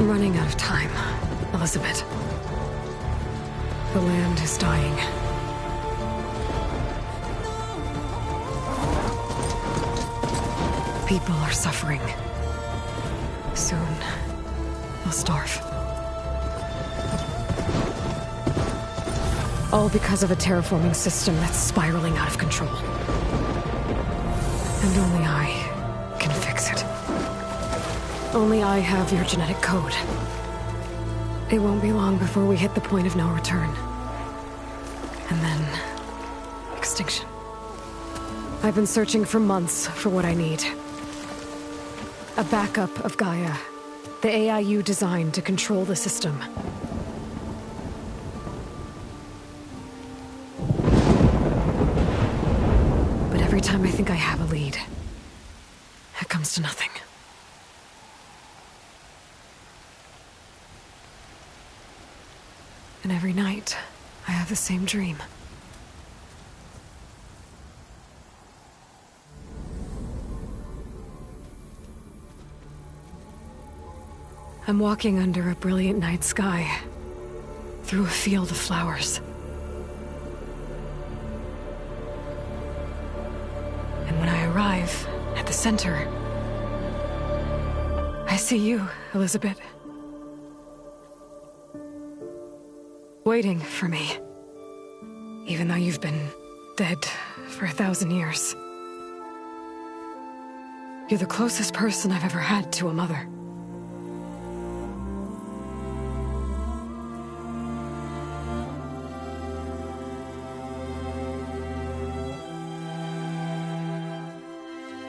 I'm running out of time, Elizabeth. The land is dying. People are suffering. Soon, they'll starve. All because of a terraforming system that's spiraling out of control. And only I can fix it. Only I have your genetic code. It won't be long before we hit the point of no return. And then... extinction. I've been searching for months for what I need. A backup of Gaia. The AI you designed to control the system. But every time I think I have a lead, it comes to nothing. And every night, I have the same dream. I'm walking under a brilliant night sky, through a field of flowers. And when I arrive at the center, I see you, Elizabeth. Waiting for me. Even though you've been dead for 1,000 years. You're the closest person I've ever had to a mother.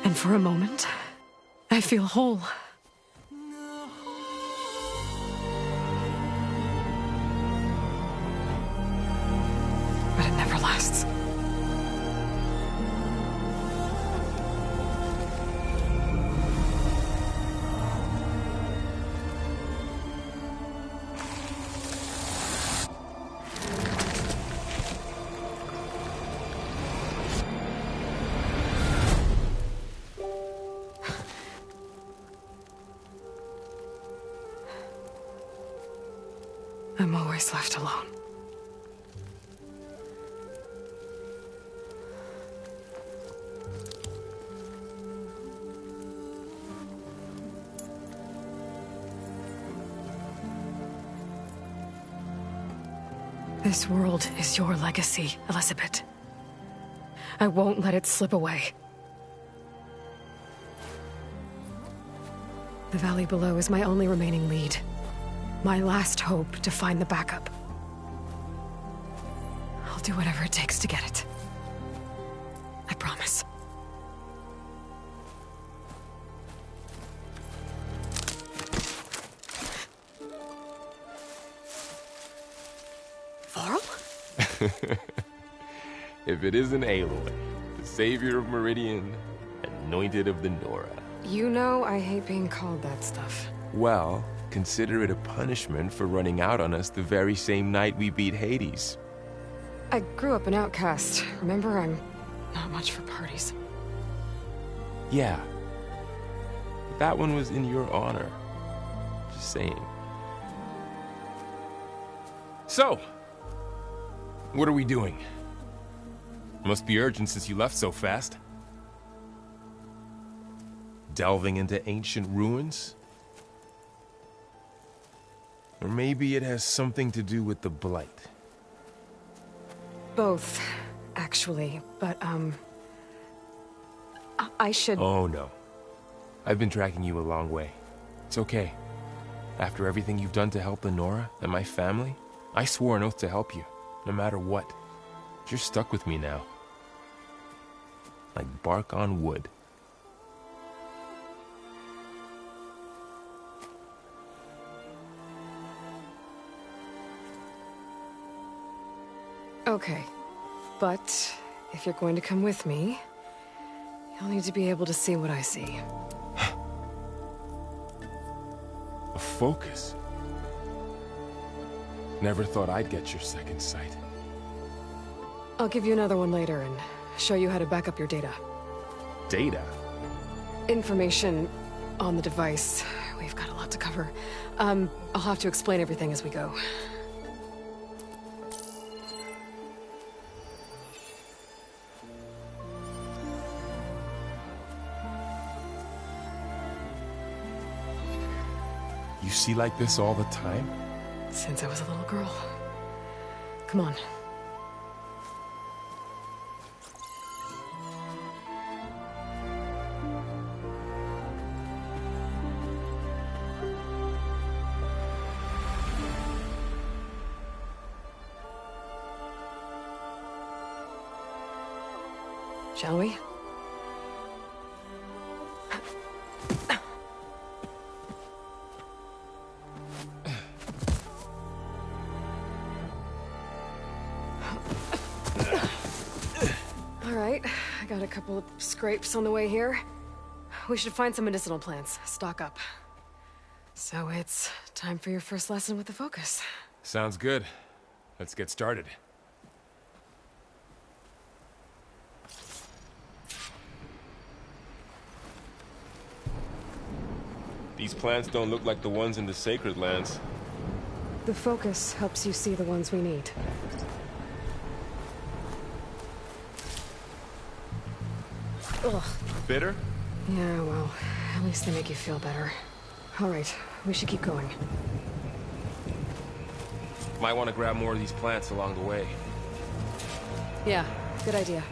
And for a moment, I feel whole. But it never lasts. I'm always left alone. This world is your legacy, Elizabeth. I won't let it slip away. The valley below is my only remaining lead. My last hope to find the backup. I'll do whatever it takes to get it. I promise. Varl? If it isn't Aloy, the savior of Meridian, anointed of the Nora. You know I hate being called that stuff. Well, consider it a punishment for running out on us the very same night we beat Hades. I grew up an outcast. Remember, I'm not much for parties. Yeah. But that one was in your honor. Just saying. So, what are we doing? Must be urgent since you left so fast. Delving into ancient ruins? Or maybe it has something to do with the Blight. Both, actually, but, I should... Oh, no. I've been tracking you a long way. It's okay. After everything you've done to help the Nora and my family, I swore an oath to help you, no matter what. You're stuck with me now. Like bark on wood. Okay, but if you're going to come with me, you'll need to be able to see what I see. A focus? Never thought I'd get your second sight. I'll give you another one later and show you how to back up your data. Data? Information on the device we've got a lot to cover. I'll have to explain everything as we go. You see like this all the time? Since I was a little girl. Come on. Shall we? All right, I got a couple of scrapes on the way here. We should find some medicinal plants, stock up. So it's time for your first lesson with the Focus. Sounds good. Let's get started. These plants don't look like the ones in the Sacred Lands. The Focus helps you see the ones we need. Ugh. Bitter? Yeah, well, at least they make you feel better. All right, we should keep going. Might want to grab more of these plants along the way. Yeah, good idea.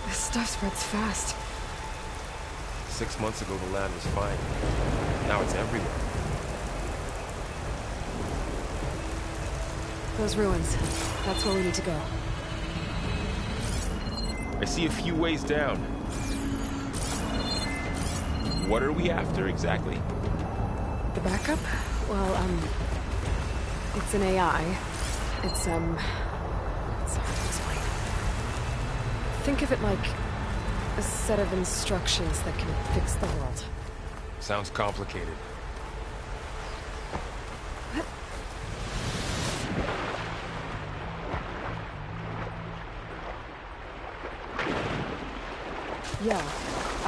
This stuff spreads fast. 6 months ago, the land was fine. Now it's everywhere. Those ruins. That's where we need to go. I see a few ways down. What are we after exactly? The backup? Well, it's an AI. It's hard to explain. Think of it like a set of instructions that can fix the world. Sounds complicated. Yeah, I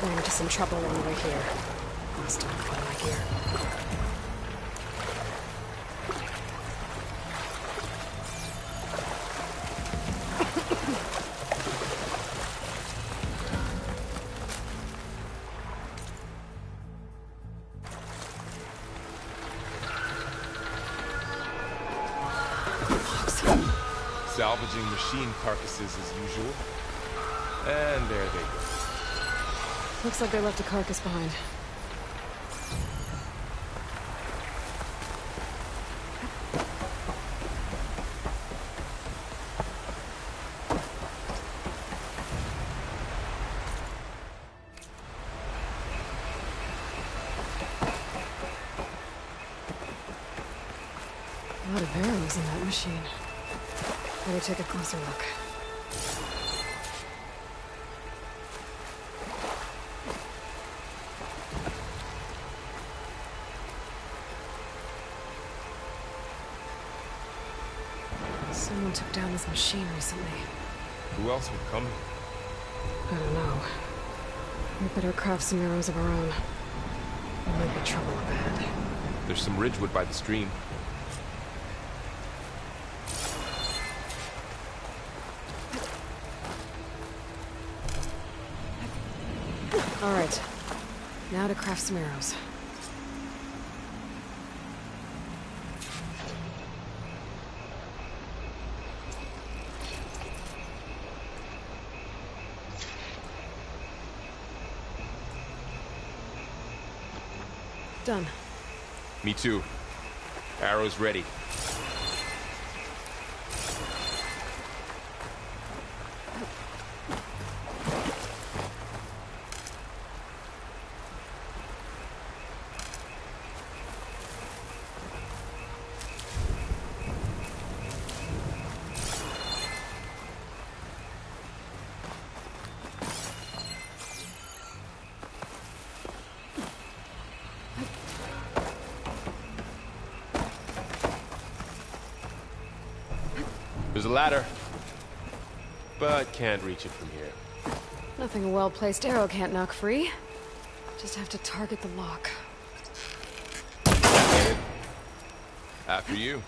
ran into some trouble on the way here. Lost all of my gear. Salvaging machine carcasses as usual. And there they go. Looks like they left a carcass behind. A lot of arrows in that machine. Better take a closer look. Someone took down this machine recently. Who else would come? I don't know. We better craft some arrows of our own. There might be trouble up ahead. There's some ridgewood by the stream. Alright. Now to craft some arrows. Done. Me too. Arrows ready. There's a ladder, but can't reach it from here. Nothing a well-placed arrow can't knock free. Just have to target the lock. After you.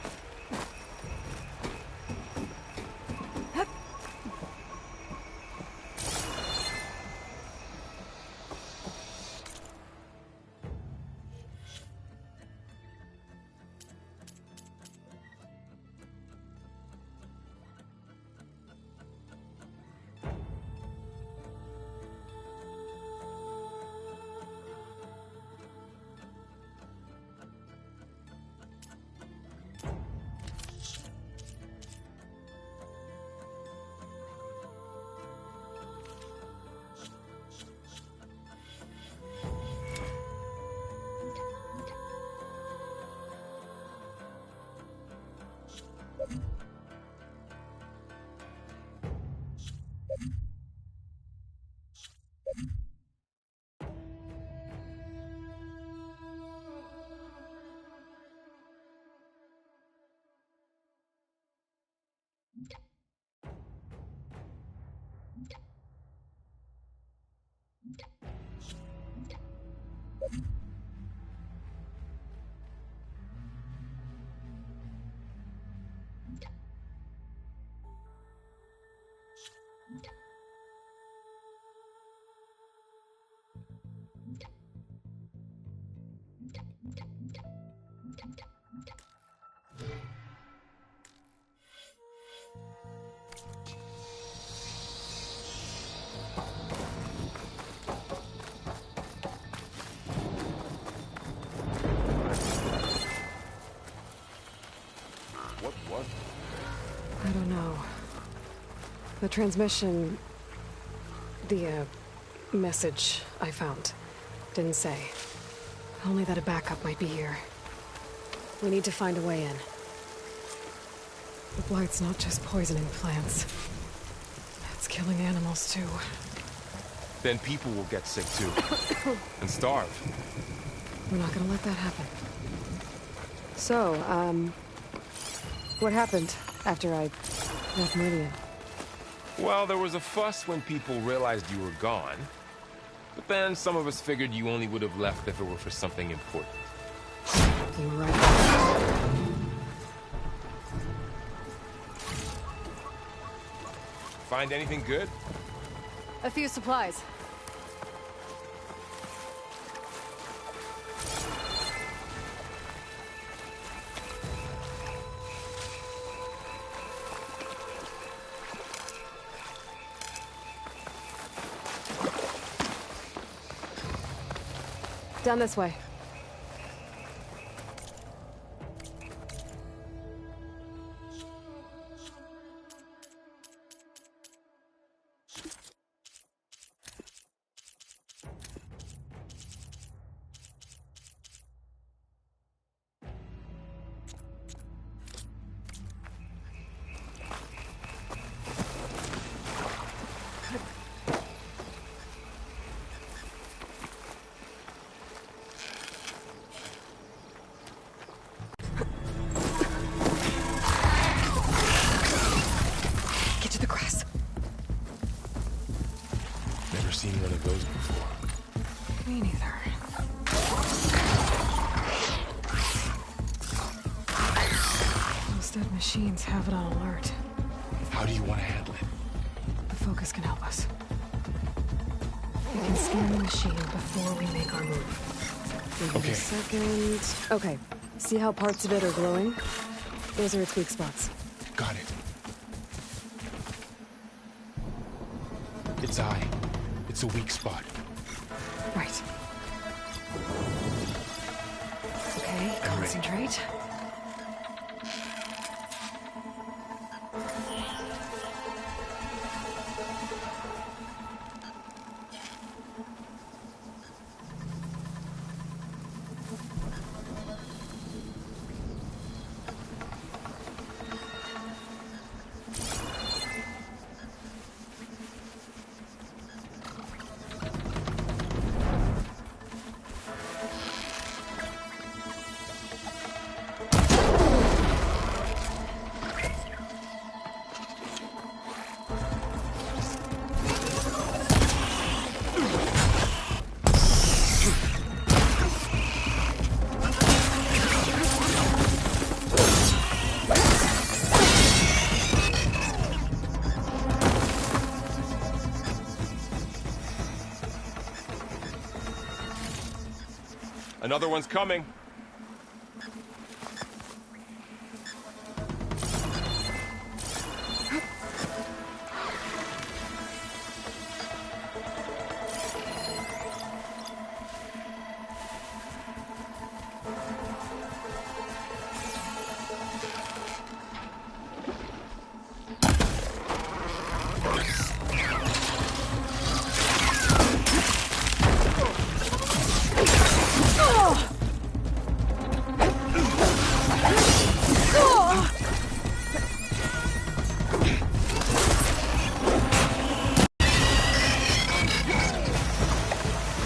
What? I don't know. The transmission... The, message I found didn't say. Only that a backup might be here. We need to find a way in. The blight's not just poisoning plants. It's killing animals, too. Then people will get sick, too. And starve. We're not gonna let that happen. So, what happened after I left Meridian? Well, there was a fuss when people realized you were gone. But then some of us figured you only would have left if it were for something important. You were right. Find anything good? A few supplies. Down this way. One of those before. Me neither. Those dead machines have it on alert. How do you want to handle it? The focus can help us. We can scan the machine before we make our move. Give it a second. Okay. See how parts of it are glowing? Those are its weak spots. Got it. Its eye. It's a weak spot. Right. Okay, concentrate. Another one's coming.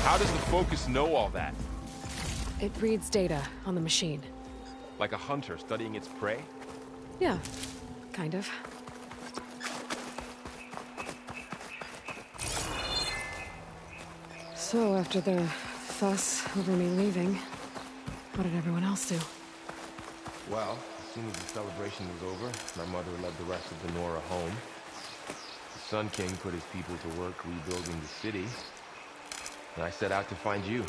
How does the Focus know all that? It reads data on the machine. Like a hunter studying its prey? Yeah, kind of. So, after the fuss over me leaving, what did everyone else do? Well, as soon as the celebration was over, my mother led the rest of the Nora home. The Sun King put his people to work rebuilding the city, and I set out to find you.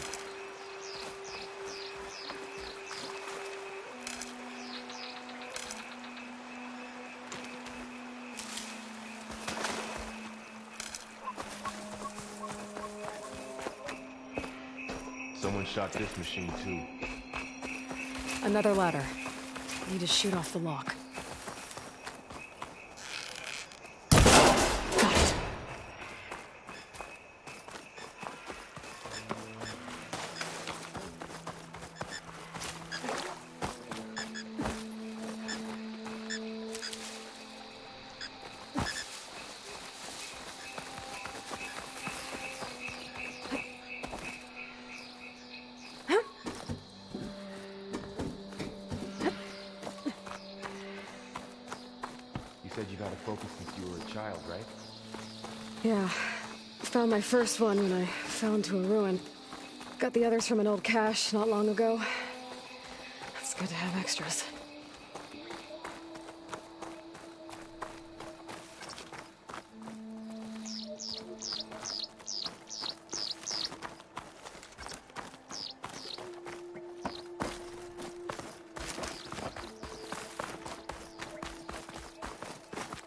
Someone shot this machine too. Another ladder. Need to shoot off the lock. Got it. You said you got a Focus since you were a child, right? Yeah. Found my first one when I fell into a ruin. Got the others from an old cache not long ago. It's good to have extras.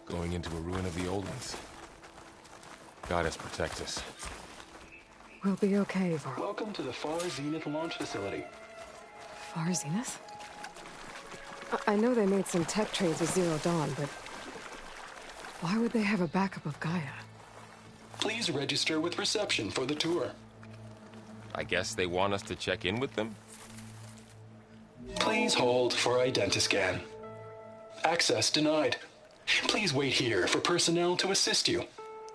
Going into a ruin of the old ones. Goddess protect us. We'll be okay, Varl. Welcome to the Far Zenith launch facility. Far Zenith? I know they made some tech trades with Zero Dawn, but why would they have a backup of Gaia? Please register with reception for the tour. I guess they want us to check in with them? Please hold for identiscan. Access denied. Please wait here for personnel to assist you.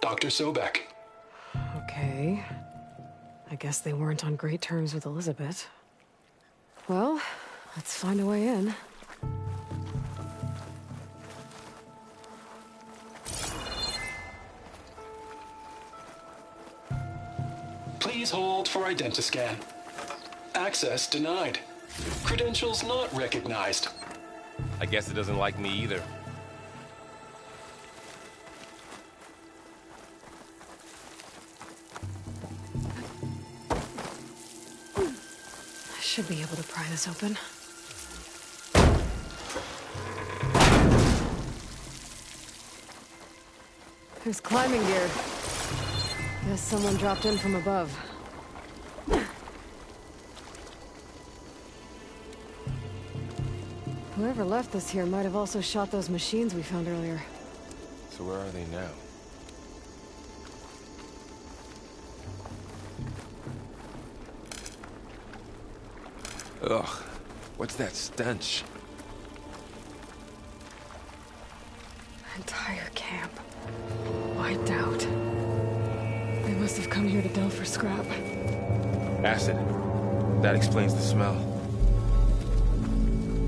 Dr. Sobek. Okay. I guess they weren't on great terms with Elizabeth. Well, let's find a way in. Please hold for identiscan. Access denied. Credentials not recognized. I guess it doesn't like me either. Should be able to pry this open. There's climbing gear. Guess someone dropped in from above. Whoever left this here might have also shot those machines we found earlier. So where are they now? Ugh, what's that stench? Entire camp. Wiped out. They must have come here to delve for scrap. Acid. That explains the smell.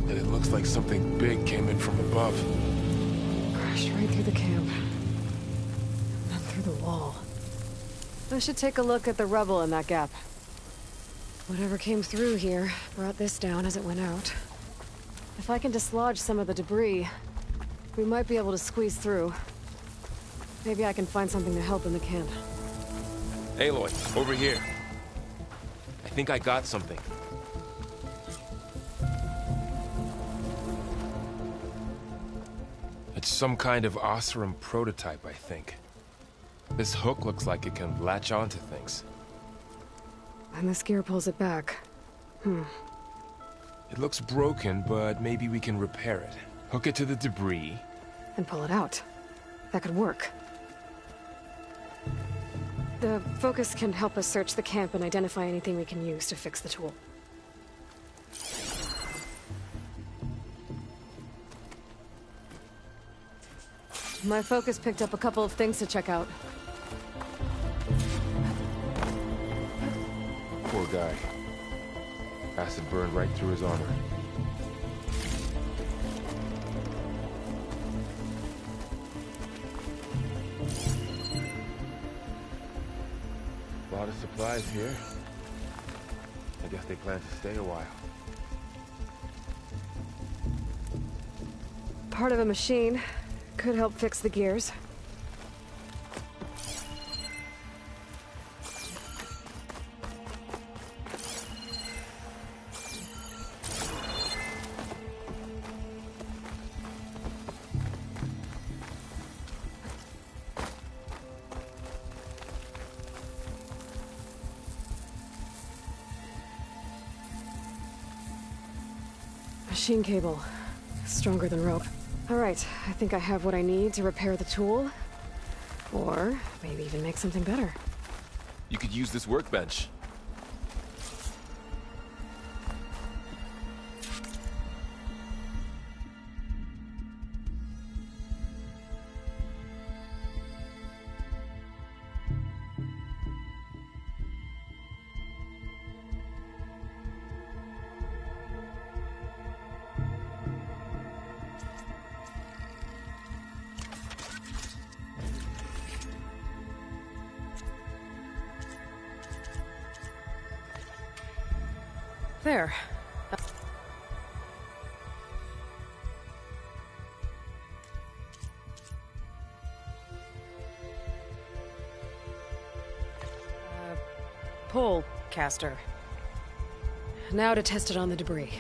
And it looks like something big came in from above. Crashed right through the camp. And then through the wall. I should take a look at the rubble in that gap. Whatever came through here brought this down as it went out. If I can dislodge some of the debris, we might be able to squeeze through. Maybe I can find something to help in the camp. Aloy, over here. I think I got something. It's some kind of Oseram prototype, I think. This hook looks like it can latch onto things. And this gear pulls it back. It looks broken, but maybe we can repair it. Hook it to the debris. And pull it out. That could work. The focus can help us search the camp and identify anything we can use to fix the tool. My focus picked up a couple of things to check out. Poor guy. Acid burned right through his armor. A lot of supplies here. I guess they plan to stay a while. Part of a machine. Could help fix the gears. Machine cable. Stronger than rope. All right, I think I have what I need to repair the tool. Or maybe even make something better. You could use this workbench. There. Pole caster. Now to test it on the debris.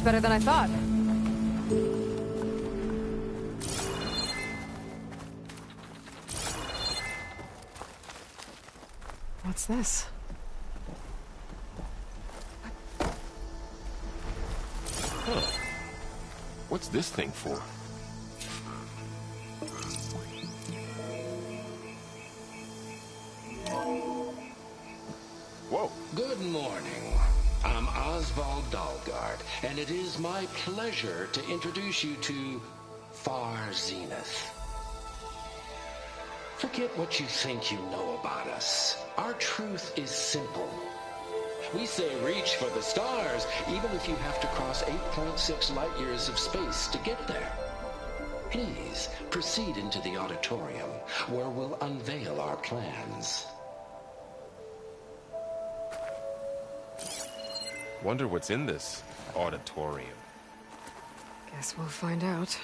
Better than I thought. What's this? What's this thing for? Whoa. Good morning. I'm Oswald Dalgard, and it is my pleasure to introduce you to Far Zenith. Forget what you think you know about us. Our truth is simple. We say reach for the stars, even if you have to cross 8.6 light years of space to get there. Please proceed into the auditorium, where we'll unveil our plans. Wonder what's in this auditorium. Guess we'll find out.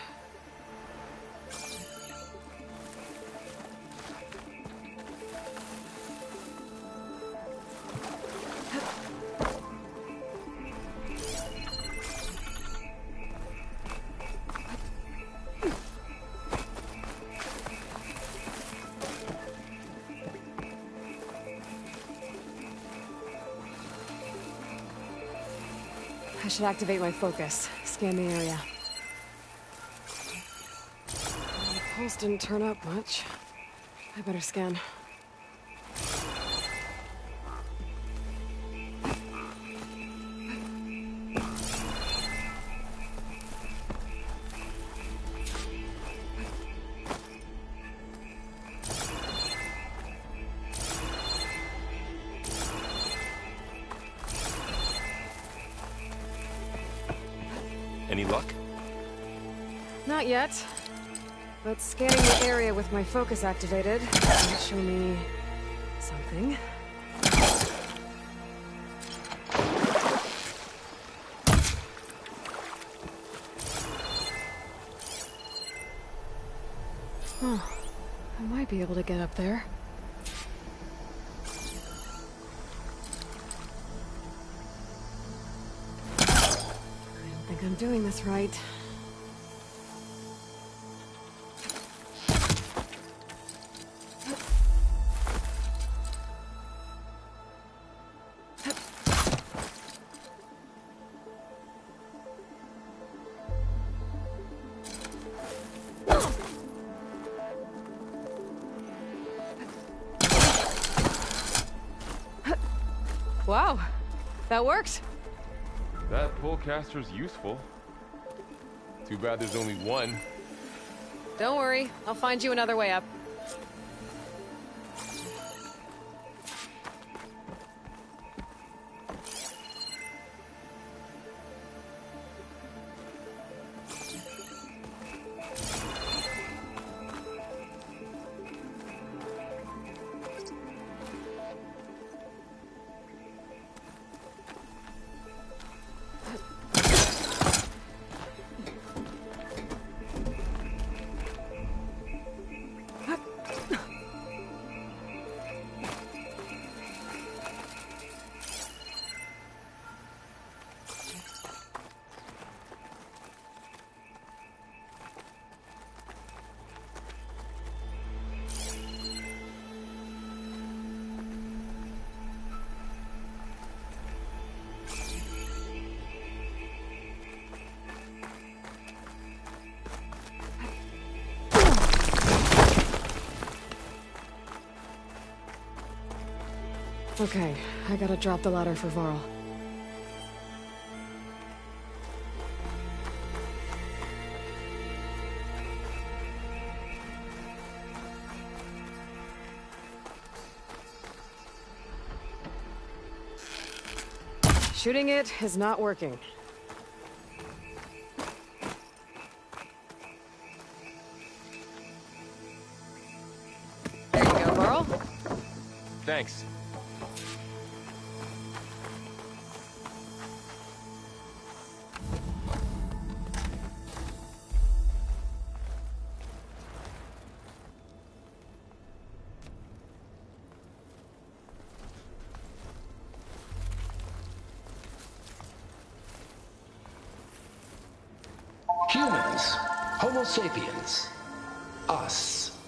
I should activate my focus. Scan the area. The pulse didn't turn up much. I better scan. Any luck? Not yet. But scanning the area with my focus activated might show me something. Huh. I might be able to get up there. I think I'm doing this right. Wow, that worked. That pullcaster's useful. Too bad there's only one. Don't worry, I'll find you another way up. Okay, I gotta drop the ladder for Varl. Shooting it is not working. There you go, Varl. Thanks. Humans, Homo sapiens, us.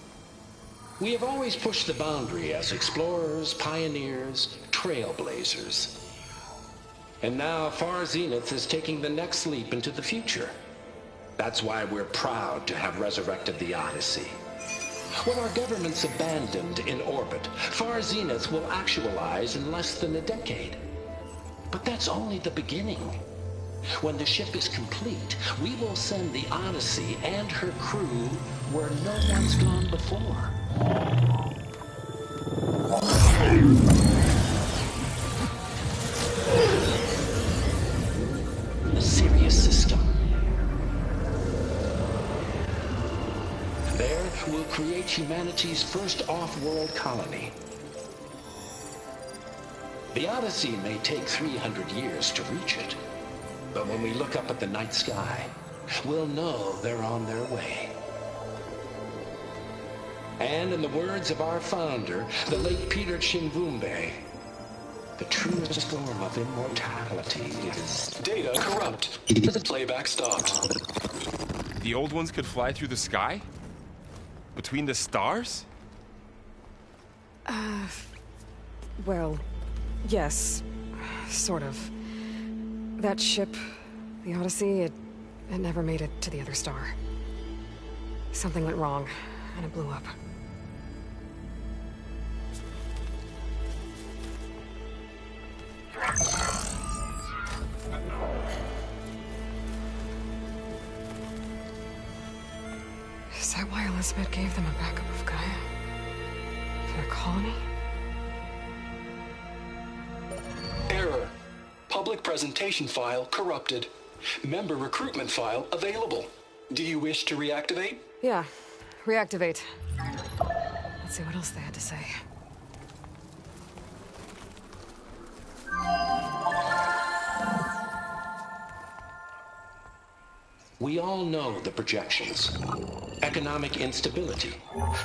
We have always pushed the boundary as explorers, pioneers, trailblazers. And now Far Zenith is taking the next leap into the future. That's why we're proud to have resurrected the Odyssey. When our government's abandoned in orbit, Far Zenith will actualize in less than a decade. But that's only the beginning. When the ship is complete, we will send the Odyssey and her crew where no one's gone before. A Sirius system. There, we'll create humanity's first off-world colony. The Odyssey may take 300 years to reach it, but when we look up at the night sky, we'll know they're on their way. And in the words of our founder, the late Peter Chimvumbe, the truest form of immortality is... Data corrupt. Playback stopped. The old ones could fly through the sky? Between the stars? Well, yes. Sort of. That ship, the Odyssey, it never made it to the other star. Something went wrong, and it blew up. Is that why Elizabeth gave them a backup of Gaia? For their colony? Error. Public presentation file corrupted. Member recruitment file available. Do you wish to reactivate? Yeah, reactivate. Let's see what else they had to say. We all know the projections. Economic instability,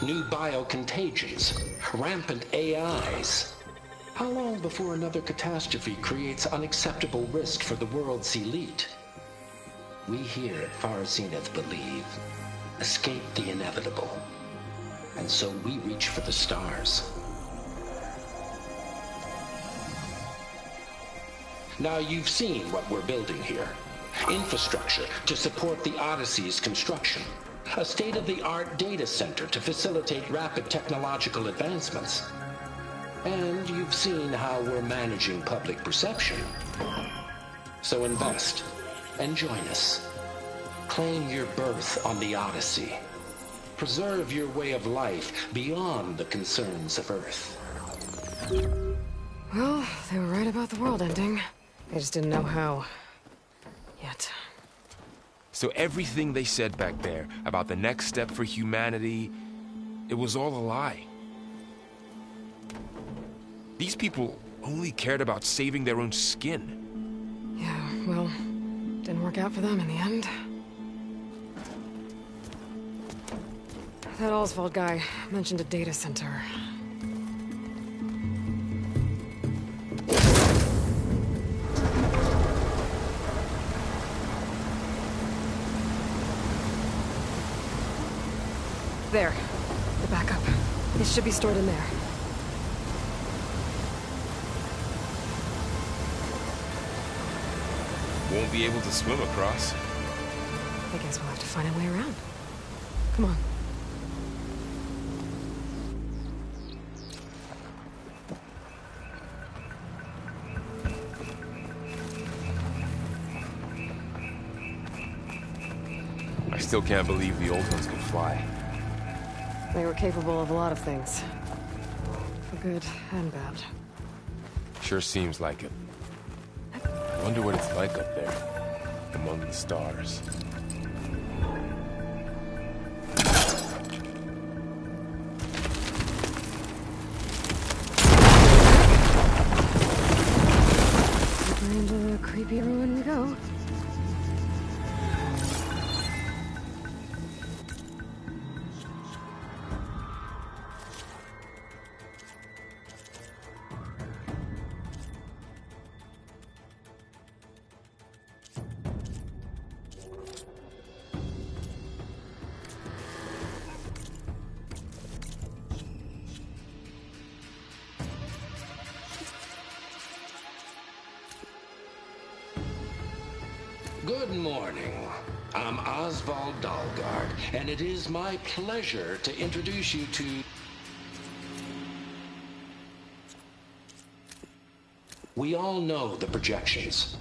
new biocontagions, rampant AIs. How long before another catastrophe creates unacceptable risk for the world's elite? We here at Far Zenith believe, escape the inevitable. And so we reach for the stars. Now you've seen what we're building here. Infrastructure to support the Odyssey's construction. A state-of-the-art data center to facilitate rapid technological advancements. And you've seen how we're managing public perception. So invest and join us. Claim your berth on the Odyssey. Preserve your way of life beyond the concerns of Earth. Well, they were right about the world ending. They just didn't know how. Yet. So everything they said back there about the next step for humanity, it was all a lie. These people only cared about saving their own skin. Yeah, well, didn't work out for them in the end. That Oswald guy mentioned a data center. There. The backup. It should be stored in there. Won't be able to swim across. I guess we'll have to find a way around. Come on. I still can't believe the old ones could fly. They were capable of a lot of things. For good and bad. Sure seems like it. I wonder what it's like up there, among the stars. Deeper into the creepy ruin we go. Good morning. I'm Oswald Dahlgard, and it is my pleasure to introduce you to... We all know the projections.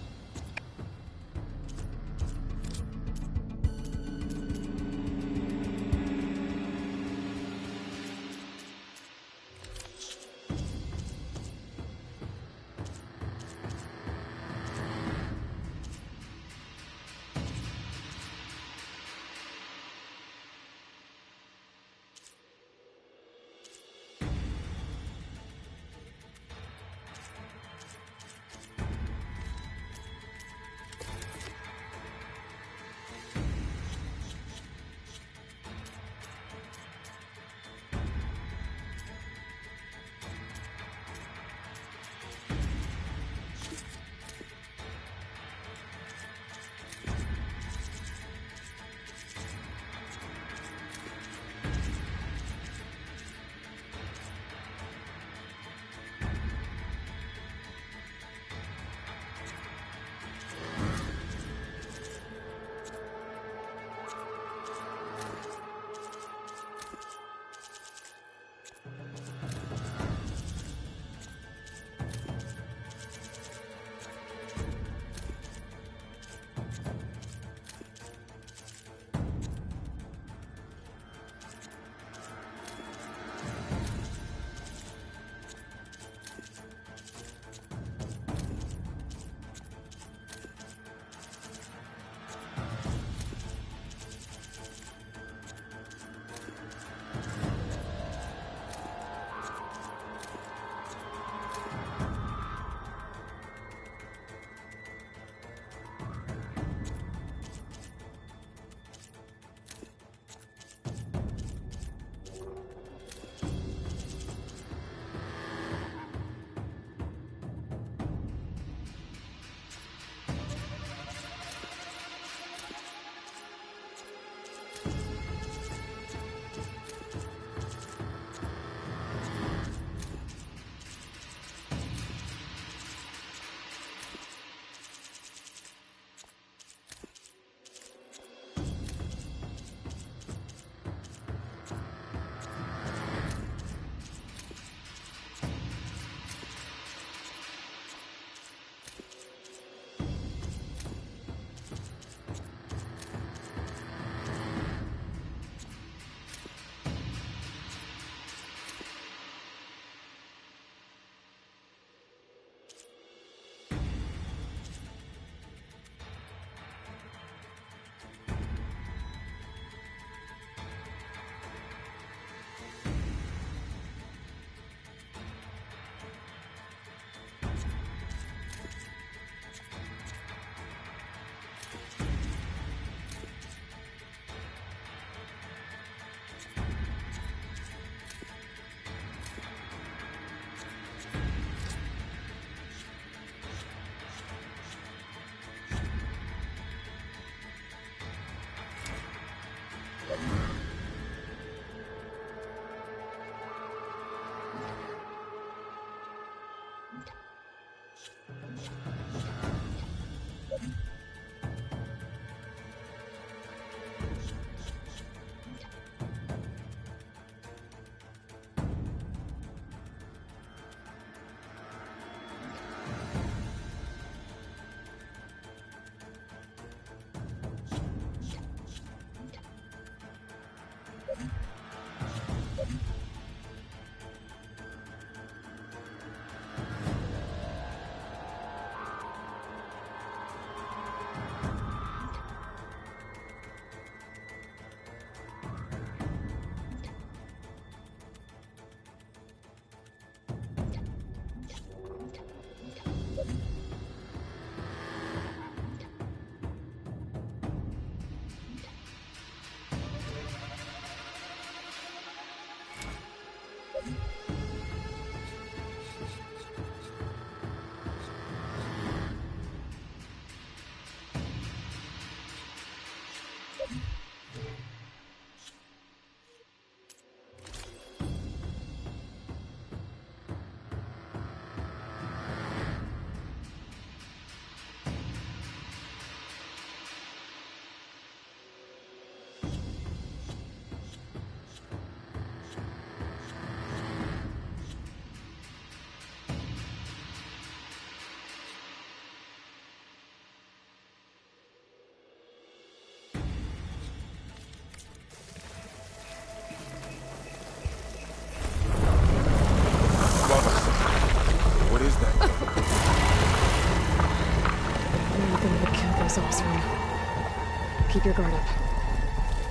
your guard up.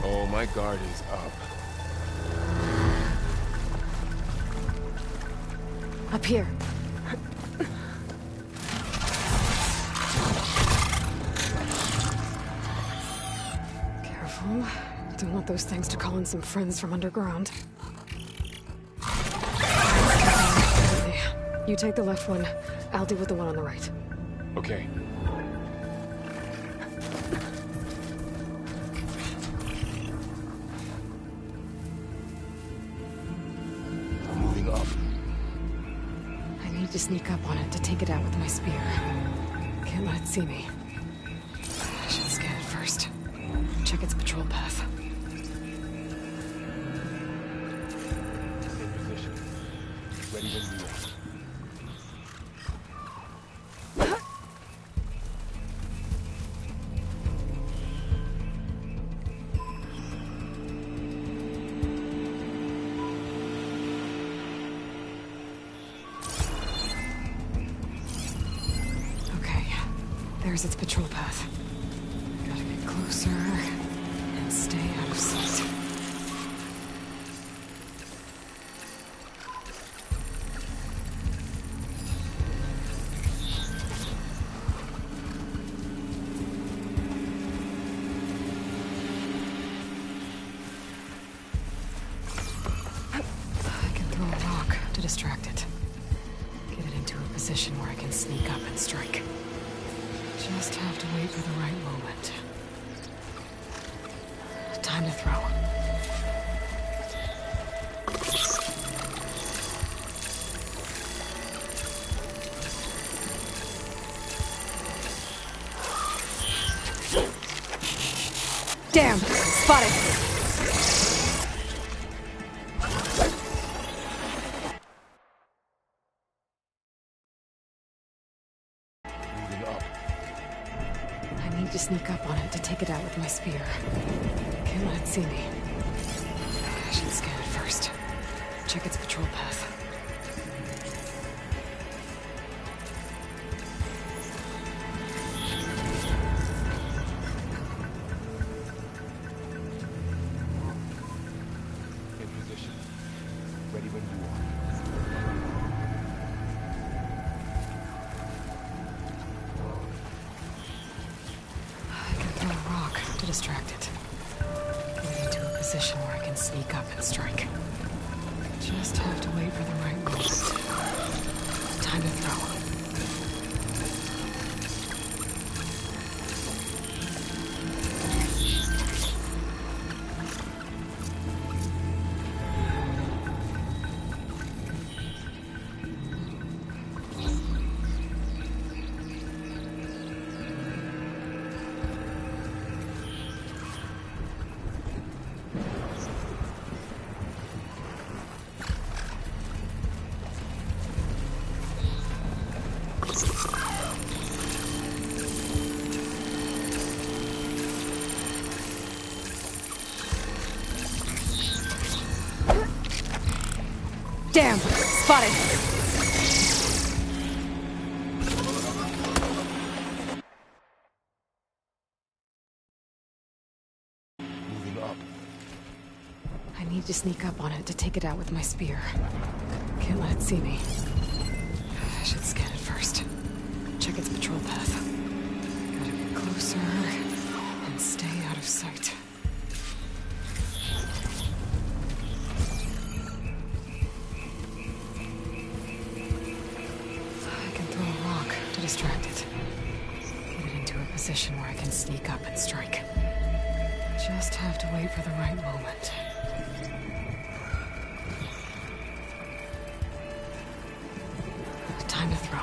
Oh, my guard is up. Up here. Careful. Don't want those things to call in some friends from underground. You take the left one. I'll deal with the one on the right. Okay. I'm moving up. I need to sneak up on it to take it out with my spear. Can't let it see me. I should scan it first. Check its patrol path. In position. Ready when you are. There's its patrol path. Gotta get closer and stay out of sight. I can throw a rock to distract it. Get it into a position where I can sneak up and strike. Just have to wait for the right moment. Time to throw. Damn! Spotted! To sneak up on it to take it out with my spear. Can't let it see me. I should scan it first. Check its patrol path. In position. Ready when you are. To distract it. Get it into a position where I can sneak up and strike. Just have to wait for the right moment. Time to throw. Damn! Spotted! Moving up. I need to sneak up on it to take it out with my spear. Can't let it see me. I should scan it first. Check its patrol path. Gotta get closer and stay out of sight. Distract it. Get it into a position where I can sneak up and strike. Just have to wait for the right moment. Time to throw.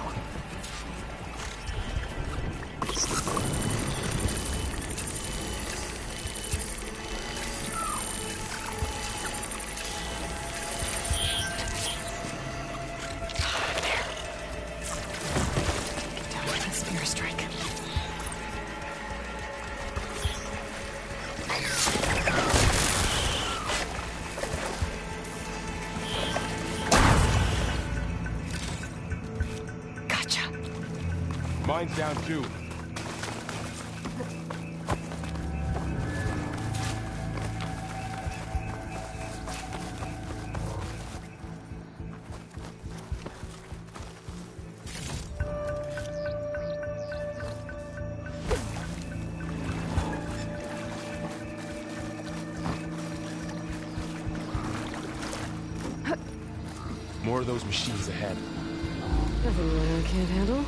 Mine's down too. More of those machines ahead. Nothing I can't handle.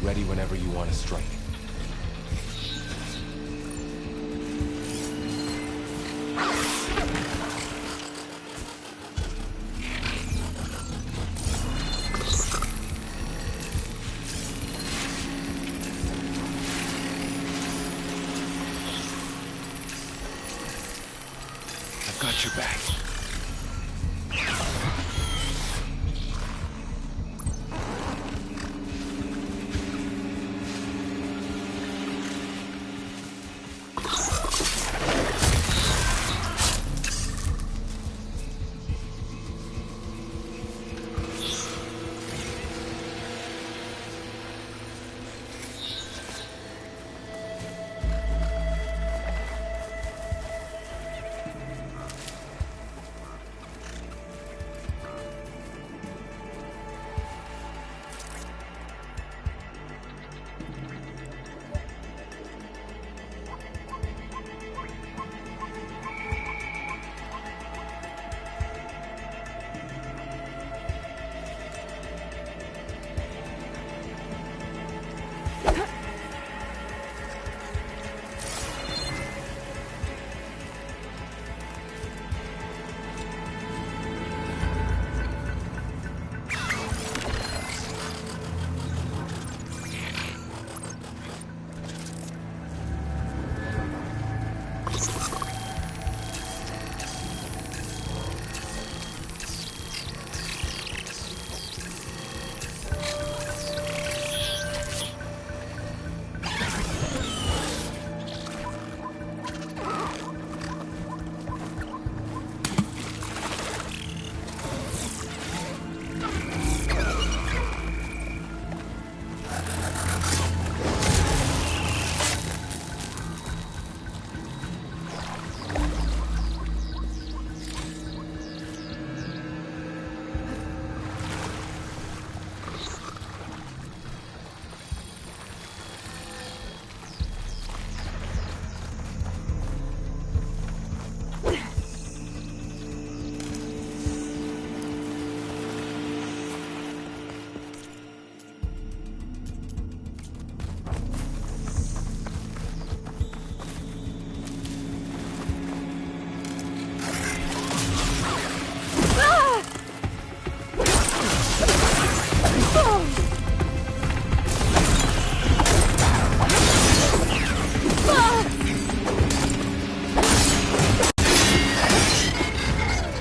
Ready whenever you want to strike. I've got your back.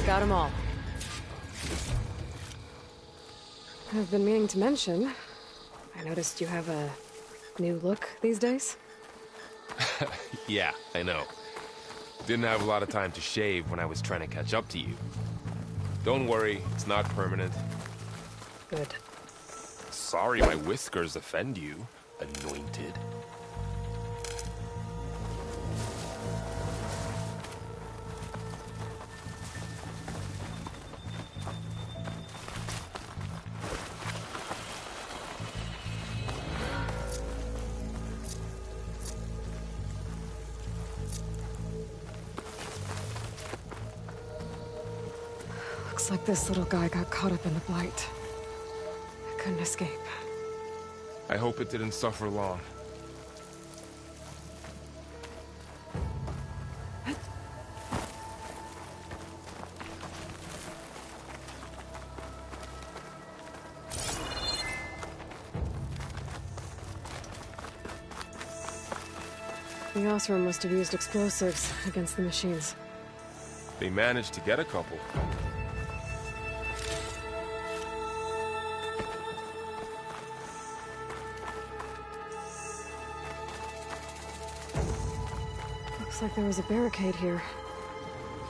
Got them all. I've been meaning to mention, I noticed you have a new look these days. Yeah, I know. Didn't have a lot of time to shave when I was trying to catch up to you. Don't worry, it's not permanent. Good. Sorry my whiskers offend you, anointed. Looks like this little guy got caught up in the blight. I couldn't escape. I hope it didn't suffer long. The Osram must have used explosives against the machines. They managed to get a couple. Looks like there was a barricade here.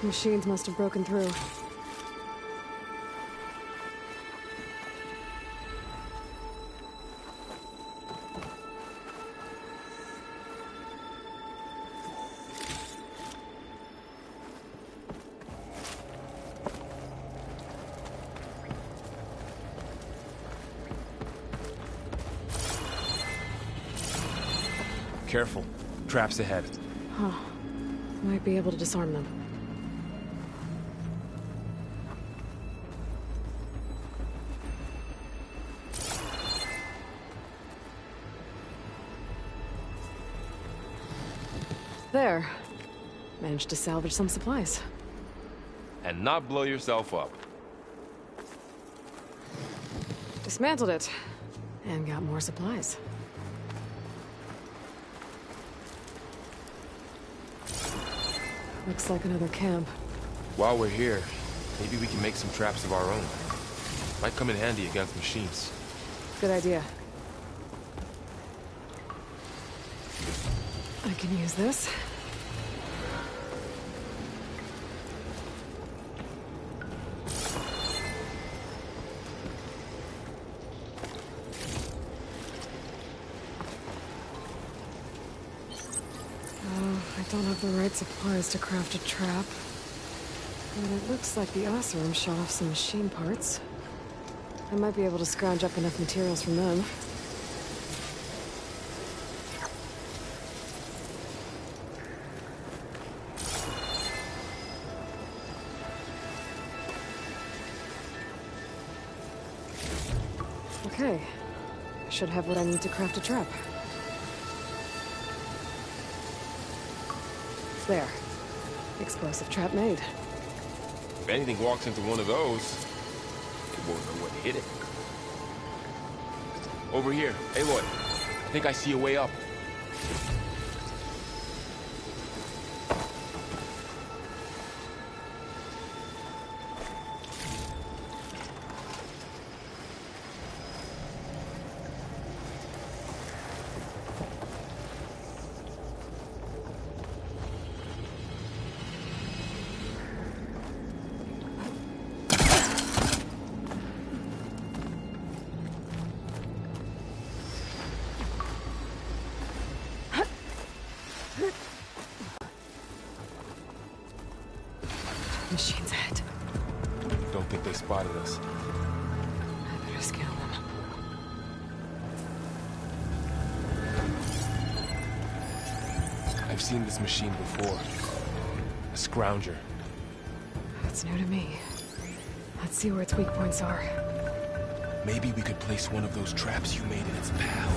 The machines must have broken through. Careful. Traps ahead. Huh. Might be able to disarm them. There. Managed to salvage some supplies. And not blow yourself up. Dismantled it. And got more supplies. Looks like another camp. While we're here, maybe we can make some traps of our own. Might come in handy against machines. Good idea. I can use this. I don't have the right supplies to craft a trap. But it looks like the Oseram shot off some machine parts. I might be able to scrounge up enough materials from them. Okay. I should have what I need to craft a trap. There. Explosive trap made. If anything walks into one of those, it won't know what hit it. Over here. Aloy, I think I see a way up. Machines ahead. Don't think they spotted us. I better scan them. I've seen this machine before. A scrounger. That's new to me. Let's see where its weak points are. Maybe we could place one of those traps you made in its path.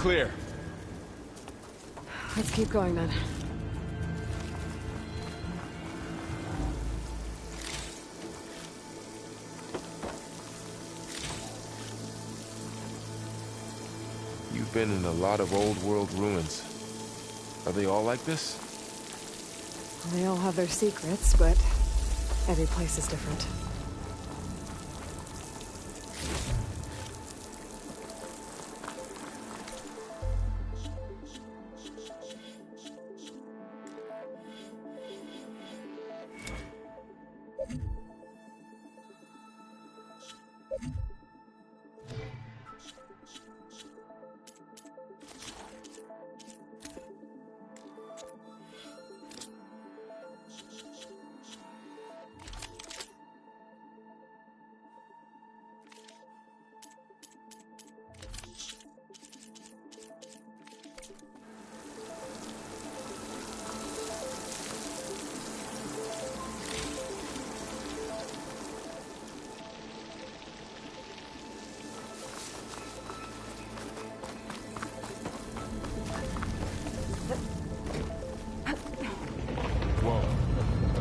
clear. Let's keep going then. You've been in a lot of old world ruins. Are they all like this? They all have their secrets, but every place is different.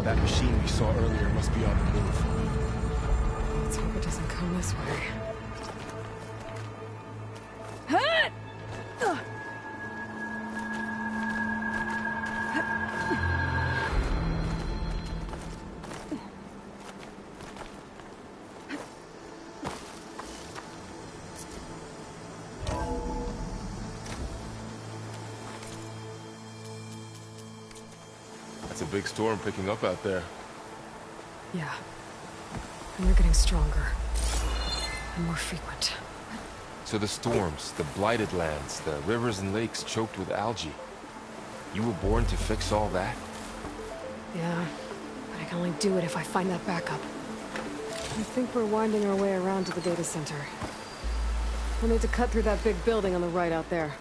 That machine we saw earlier must be on the move. Let's hope it doesn't come this way. It's a big storm picking up out there. Yeah. And they're getting stronger. And more frequent. So the storms, the blighted lands, the rivers and lakes choked with algae. You were born to fix all that? Yeah. But I can only do it if I find that backup. I think we're winding our way around to the data center. We'll need to cut through that big building on the right out there.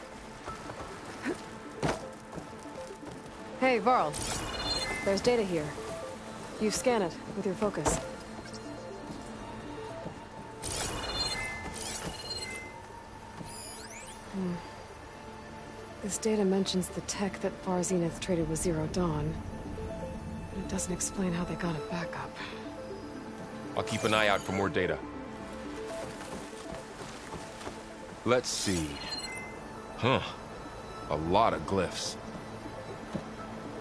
Hey, Varl. There's data here. You scan it with your focus. This data mentions the tech that Far Zenith traded with Zero Dawn. But it doesn't explain how they got it back up. I'll keep an eye out for more data. Let's see. Huh. A lot of glyphs.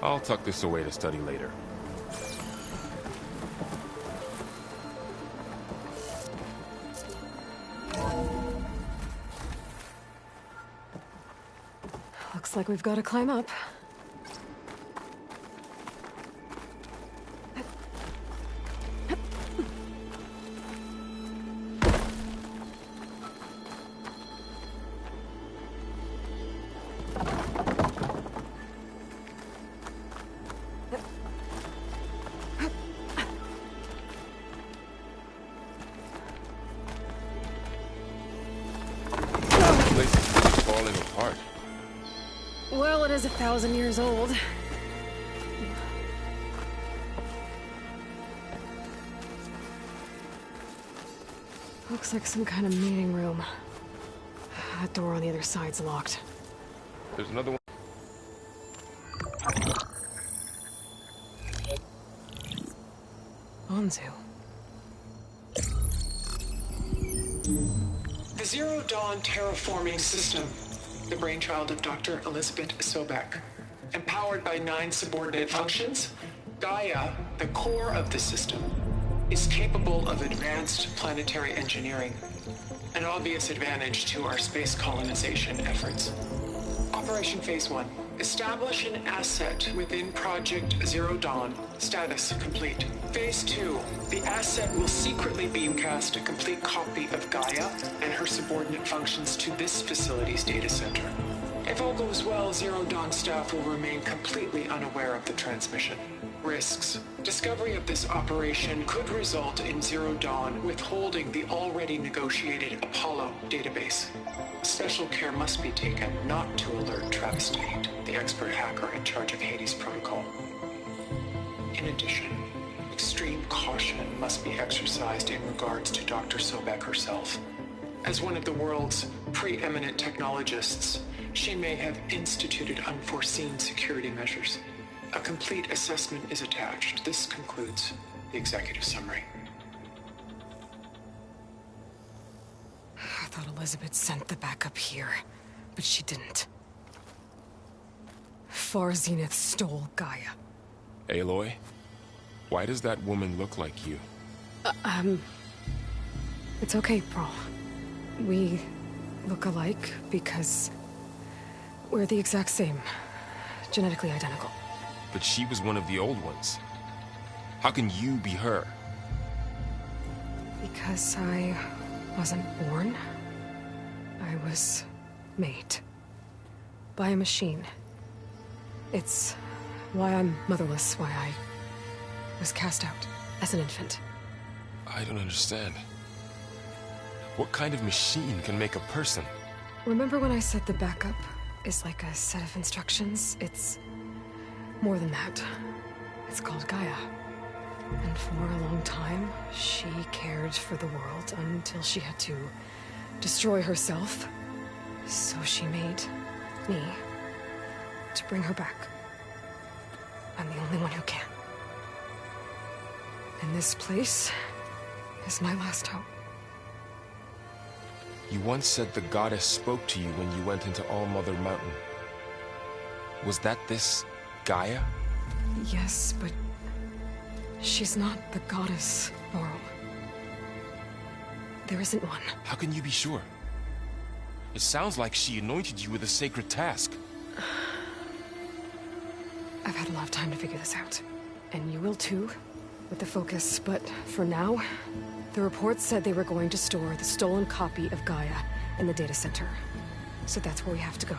I'll tuck this away to study later. Looks like we've got to climb up. This place is really falling apart. Well, it is 1,000 years old. Looks like some kind of meeting room. That door on the other side's locked. There's another one. Onzu. The Zero Dawn terraforming system, the brainchild of Dr. Elizabeth Sobek. Empowered by 9 subordinate functions, Gaia, the core of the system, is capable of advanced planetary engineering, an obvious advantage to our space colonization efforts. Operation Phase 1. Establish an asset within Project Zero Dawn. Status complete. Phase 2. The asset will secretly beamcast a complete copy of Gaia and her subordinate functions to this facility's data center. If all goes well, Zero Dawn staff will remain completely unaware of the transmission. Risks. Discovery of this operation could result in Zero Dawn withholding the already negotiated Apollo database. Special care must be taken not to alert Travis Tate, the expert hacker in charge of Hades Protocol. In addition, extreme caution must be exercised in regards to Dr. Sobek herself. As one of the world's preeminent technologists, she may have instituted unforeseen security measures. A complete assessment is attached. This concludes the executive summary. I thought Elizabeth sent the backup here, but she didn't. Far Zenith stole Gaia. Aloy? Why does that woman look like you? It's okay, Pearl. We look alike because we're the exact same. Genetically identical. But she was one of the old ones. How can you be her? Because I wasn't born. I was made. By a machine. It's why I'm motherless, why I was cast out as an infant. I don't understand. What kind of machine can make a person? Remember when I said the backup is like a set of instructions? It's more than that. It's called Gaia. And for a long time, she cared for the world until she had to destroy herself. So she made me to bring her back. I'm the only one who can. And this place is my last hope. You once said the goddess spoke to you when you went into All-Mother Mountain. Was that this Gaia? Yes, but she's not the goddess, Laurel. There isn't one. How can you be sure? It sounds like she anointed you with a sacred task. I've had a lot of time to figure this out. And you will too, with the focus. But for now, the report said they were going to store the stolen copy of Gaia in the data center. So that's where we have to go.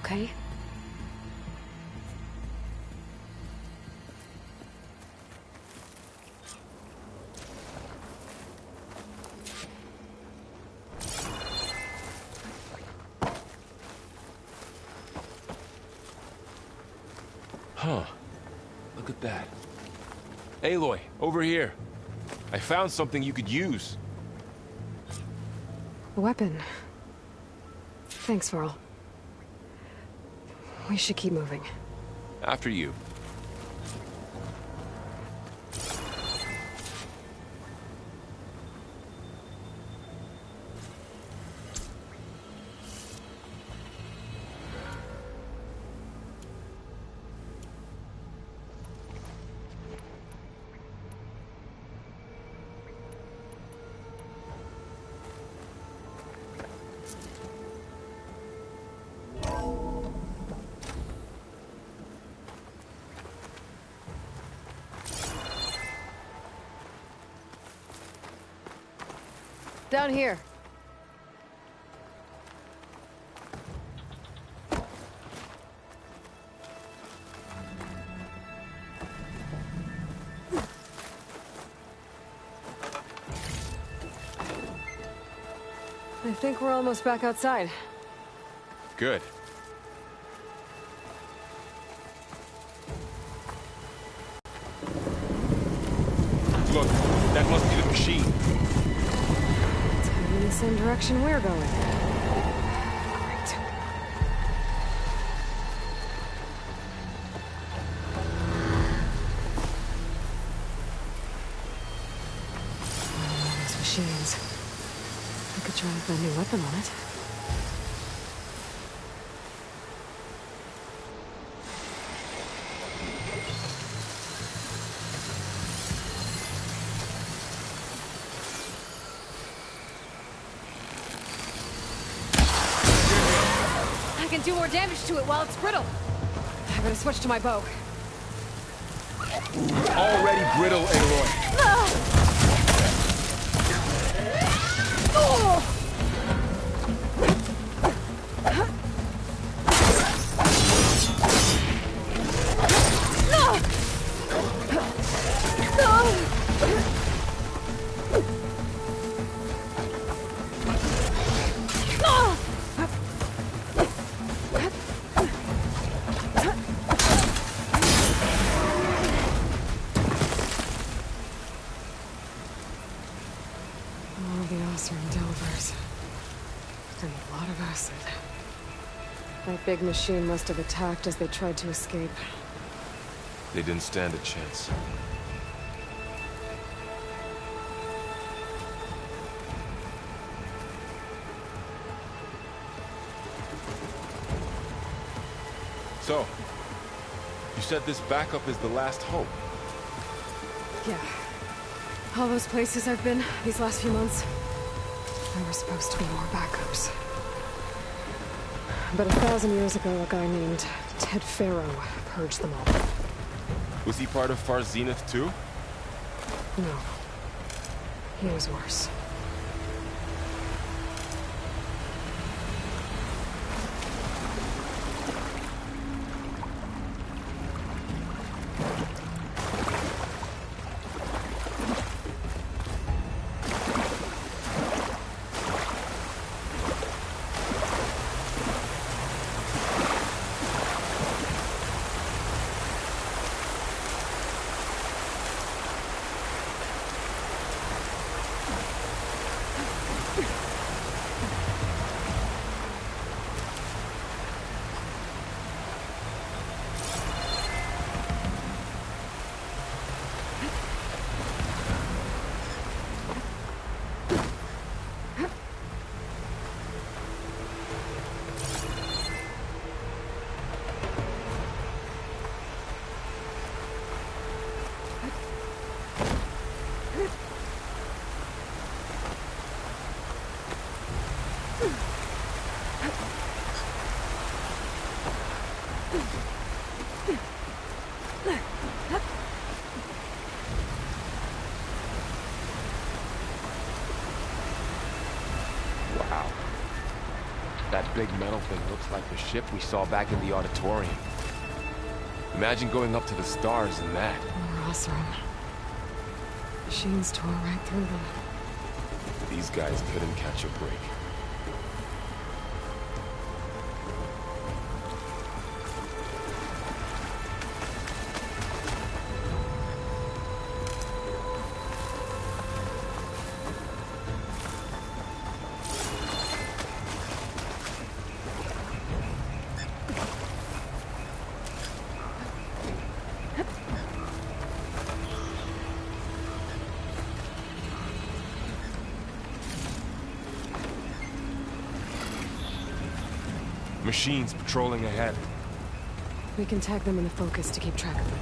Okay? Huh. Look at that. Aloy, over here. I found something you could use. A weapon. Thanks, Varl. We should keep moving. After you. Down here. I think we're almost back outside. Good. Look, that must be the machine. It's heading in the same direction we're going. Great. One of these machines. I could try with a new weapon on it. I can do more damage to it while it's brittle. I better switch to my bow. Already brittle, Aloy. Officer and Delvers. And a lot of acid. That big machine must have attacked as they tried to escape. They didn't stand a chance. So, you said this backup is the last hope. Yeah. All those places I've been these last few months, there were supposed to be more backups. But 1,000 years ago, a guy named Ted Farrow purged them all. Was he part of Far Zenith too? No. He was worse. Wow. That big metal thing looks like the ship we saw back in the auditorium. Imagine going up to the stars in that. Or Osram. Machines tore right through them. These guys couldn't catch a break. Machines patrolling ahead. We can tag them in the focus to keep track of them.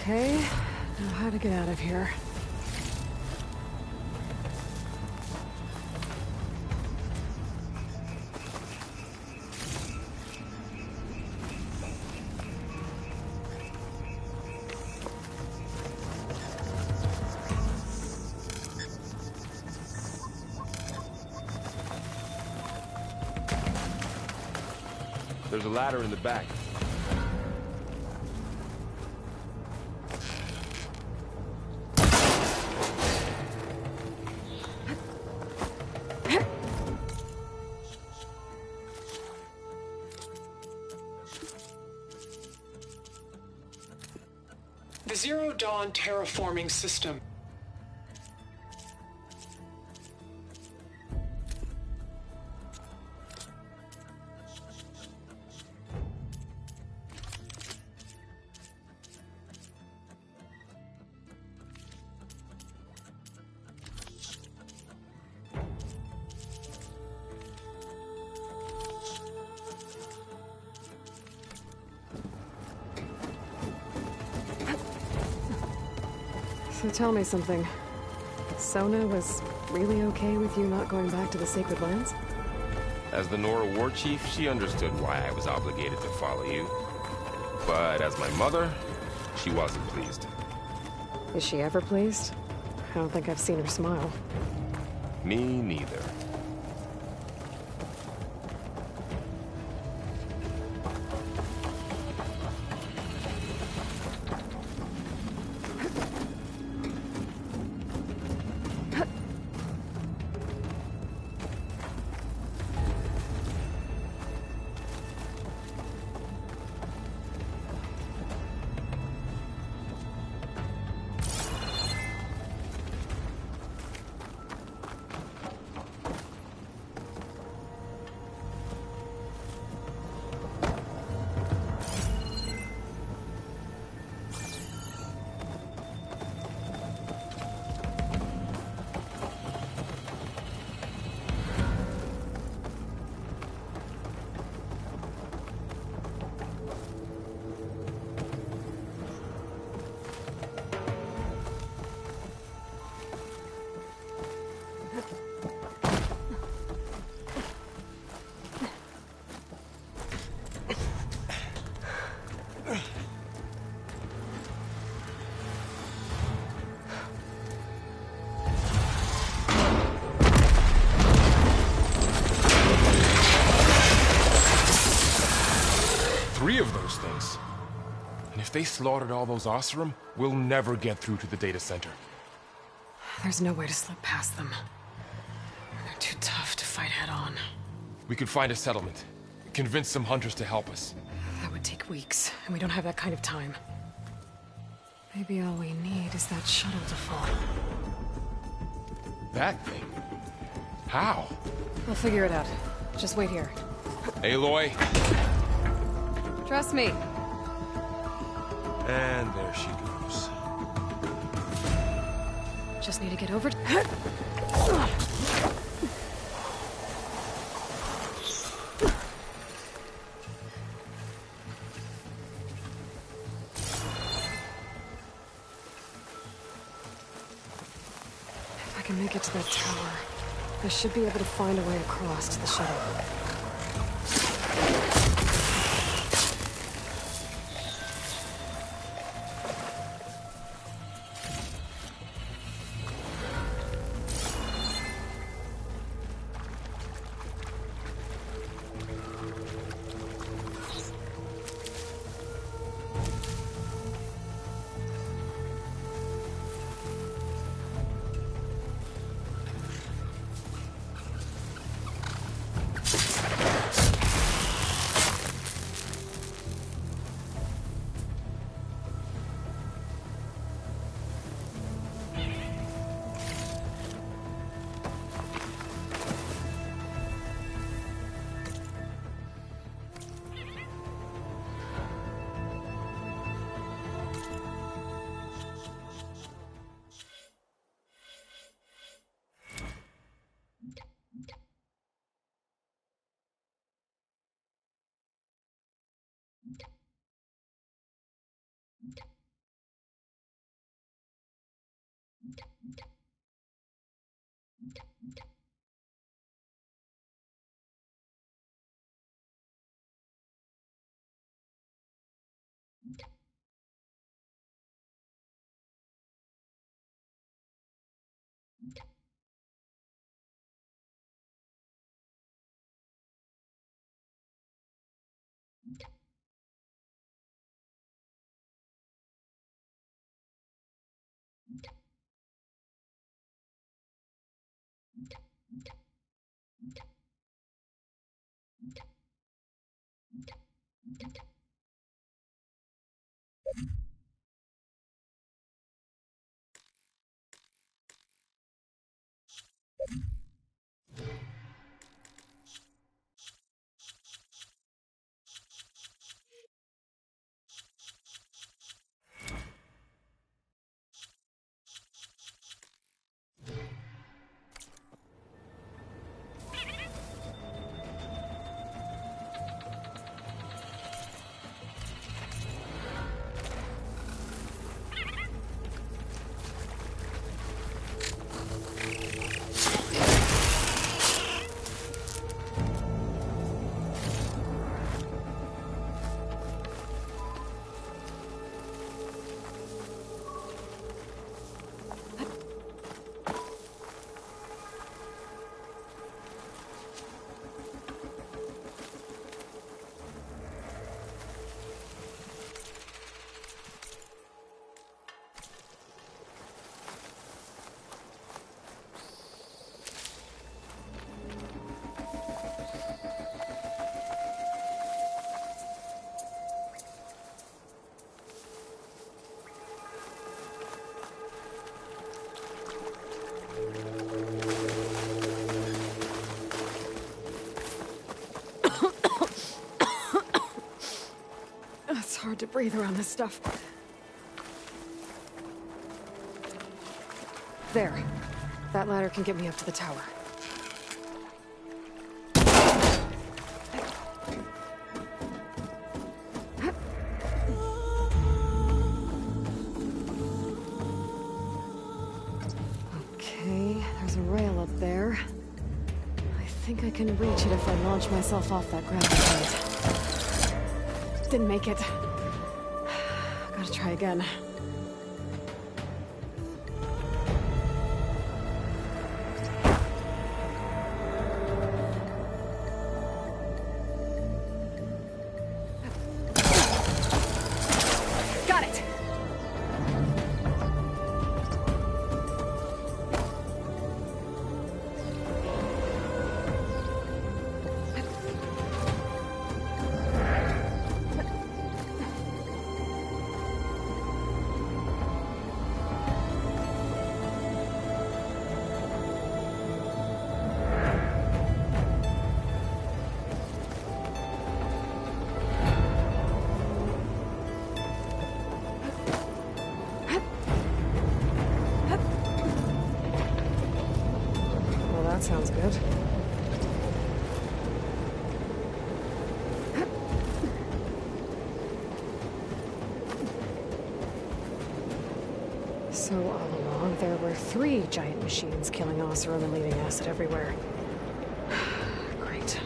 Okay, now how to get out of here. There's a ladder in the back. The Zero Dawn terraforming system. So tell me something. Sona was really okay with you not going back to the Sacred Lands? As the Nora war chief, she understood why I was obligated to follow you. But as my mother, she wasn't pleased. Is she ever pleased? I don't think I've seen her smile. Me neither. Three of those things. And if they slaughtered all those Oseram, we'll never get through to the data center. There's no way to slip past them. They're too tough to fight head-on. We could find a settlement. Convince some hunters to help us. That would take weeks, and we don't have that kind of time. Maybe all we need is that shuttle to fall. That thing? How? We'll figure it out. Just wait here. Aloy. Trust me. And there she goes. Just need to get over. If I can make it to that tower, I should be able to find a way across to the shuttle. It's hard to breathe around this stuff. There. That ladder can get me up to the tower. Okay, there's a rail up there. I think I can reach it if I launch myself off that gravity plate. Didn't make it. Gotta try again. Got it! That sounds good. So all along, there were 3 giant machines killing Oseram and leaving acid everywhere. Great.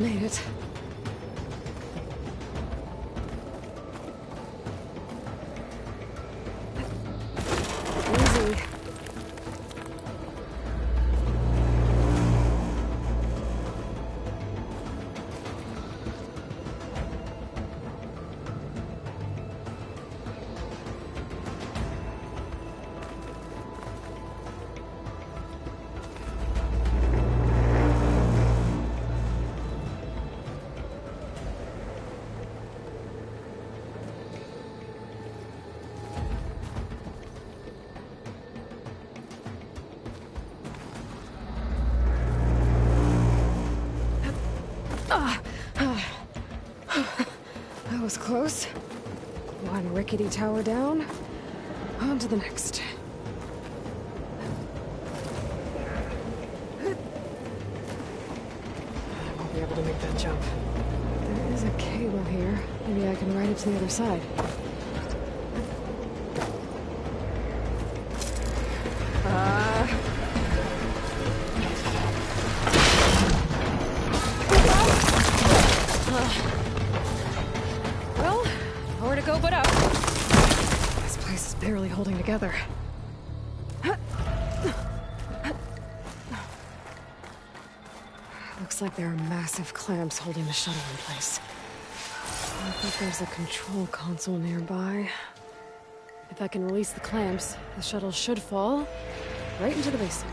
Made it. Easy. That was close. One rickety tower down. On to the next. I won't be able to make that jump. There is a cable here. Maybe I can ride it to the other side. Well, nowhere to go but up. This place is barely holding together. Looks like there are massive clamps holding the shuttle in place. I think there's a control console nearby. If I can release the clamps, the shuttle should fall right into the basin.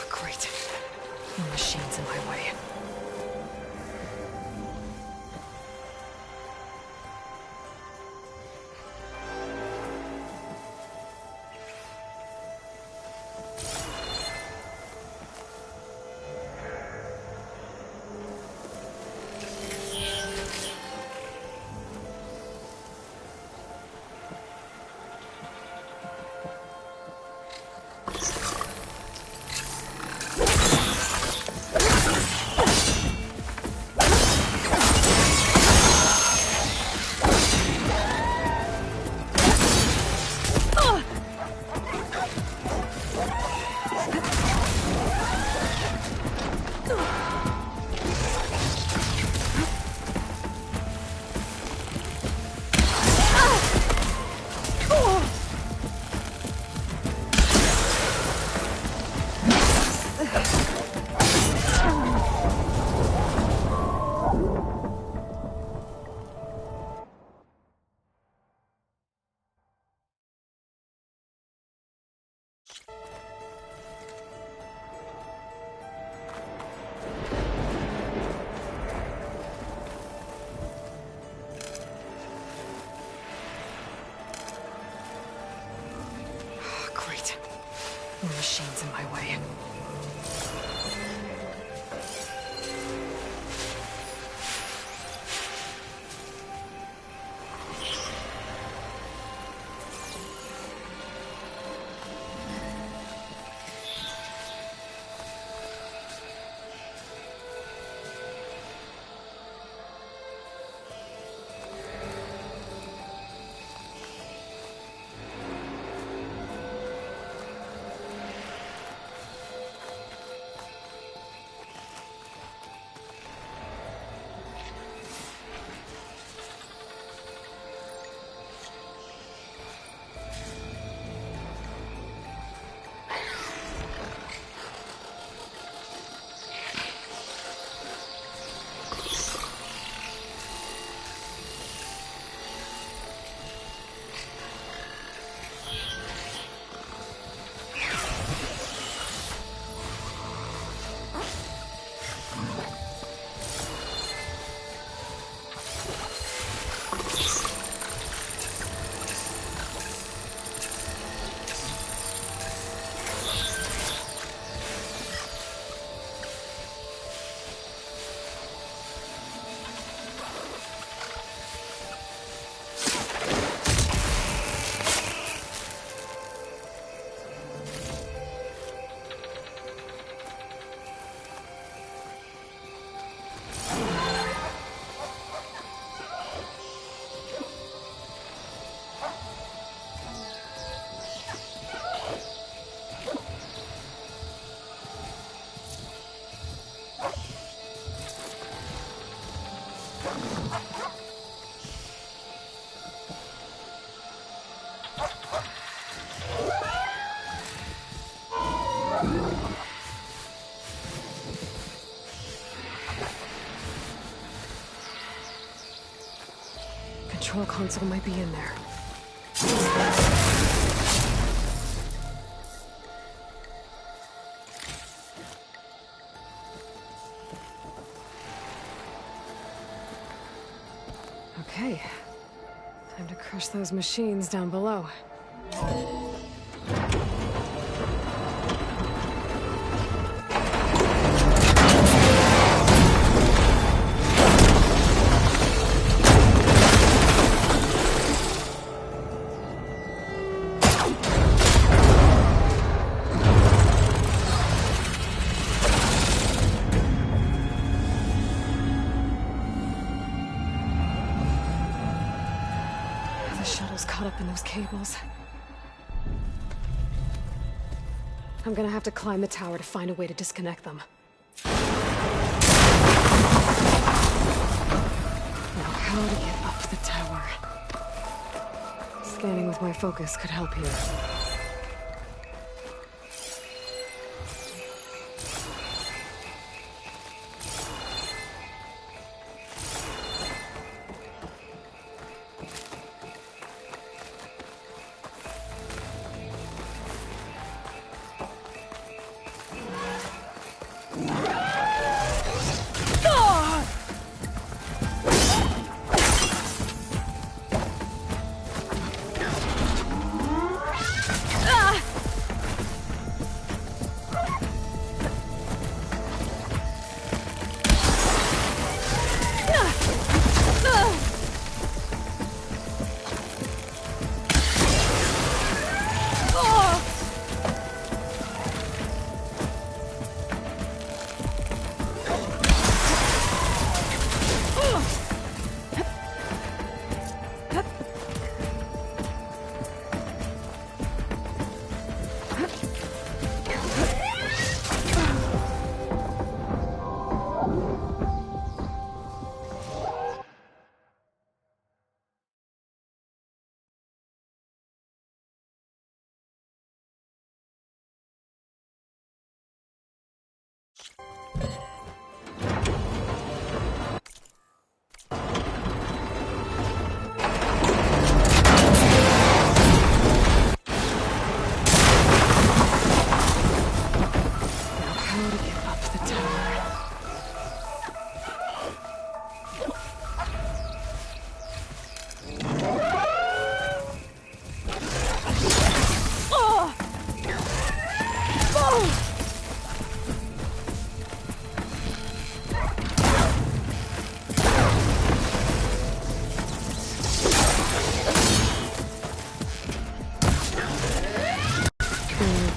Great. No machines in my way. Great. No machines in my way. Control console might be in there. Okay. Time to crush those machines down below. Caught up in those cables. I'm gonna have to climb the tower to find a way to disconnect them. Now, how to get up the tower? Scanning with my focus could help here.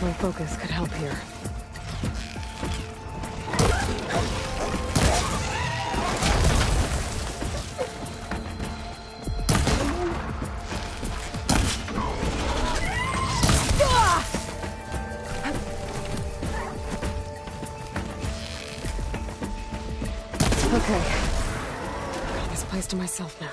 My focus could help here. Okay. Got this place to myself now.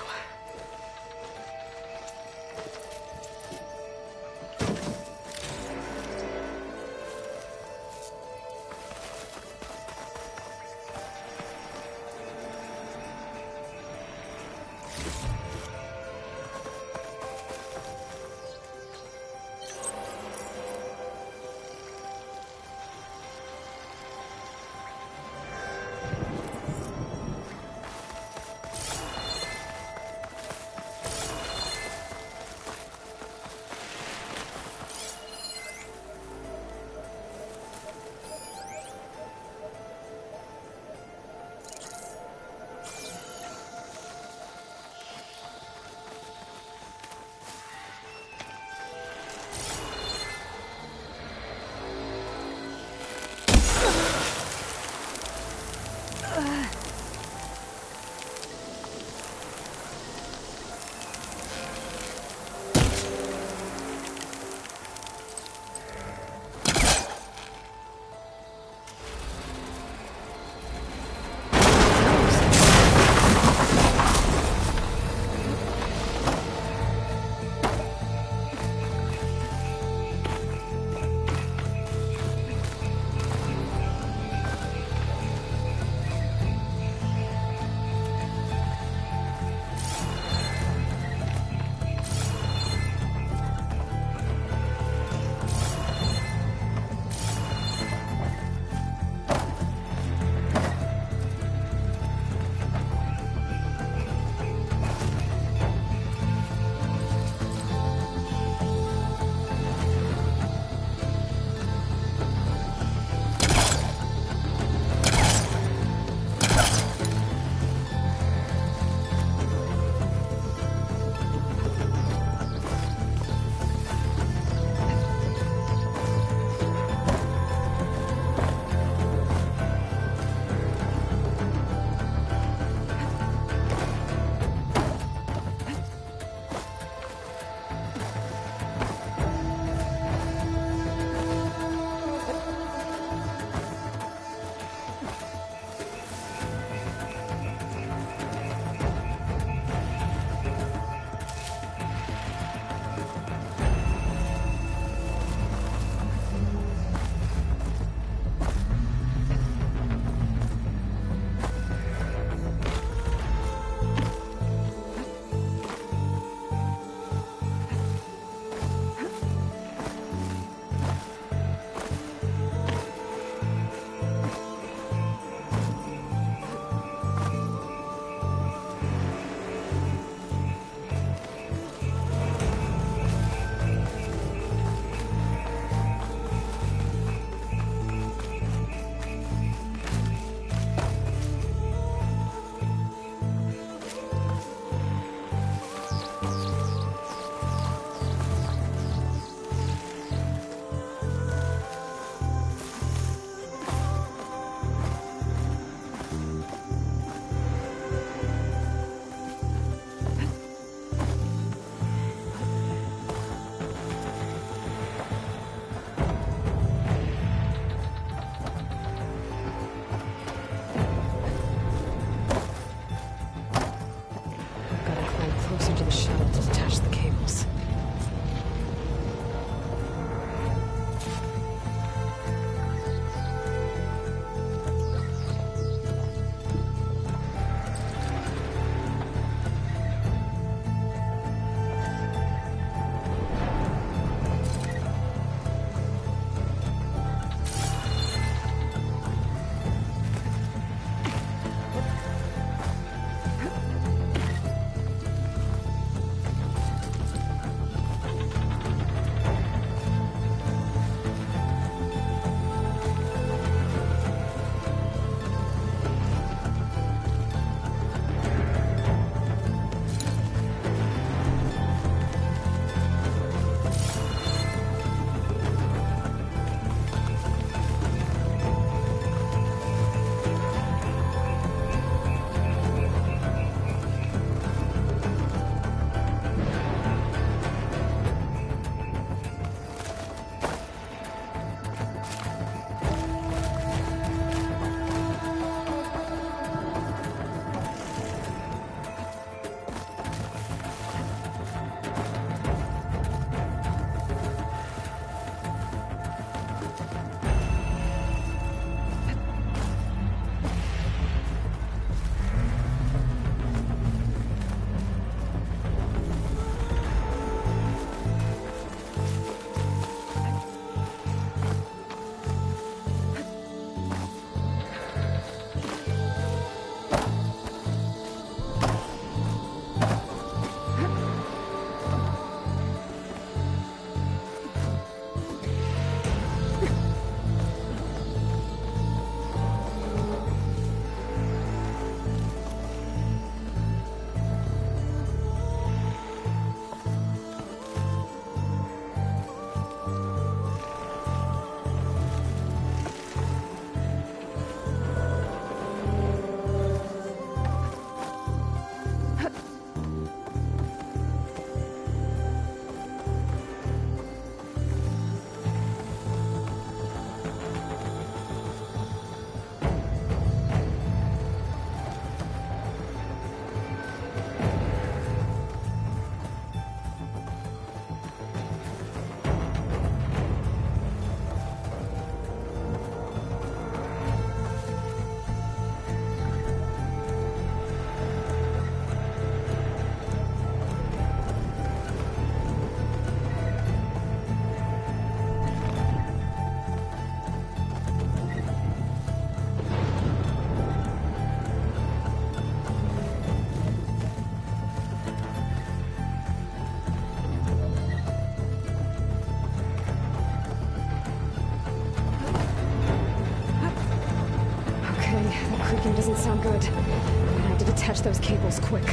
that creaking doesn't sound good. I'm gonna have to detach those cables quick.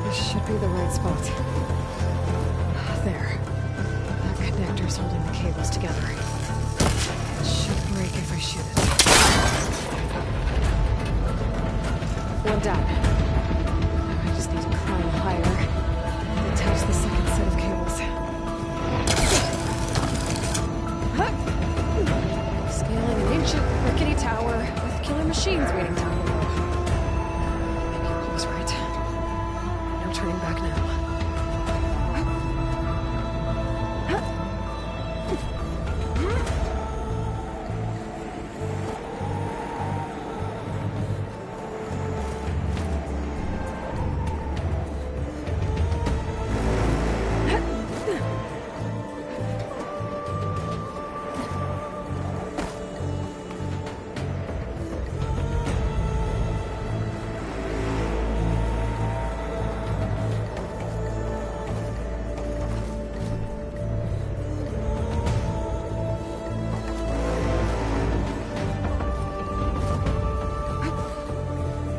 This should be the right spot. There. That connector's holding the cables together. It should break if I shoot it. One down. I just need to climb higher and attach the second set of cables. Scaling an ancient rickety tower with killer machines waiting down below. Maybe I was right. No turning back now.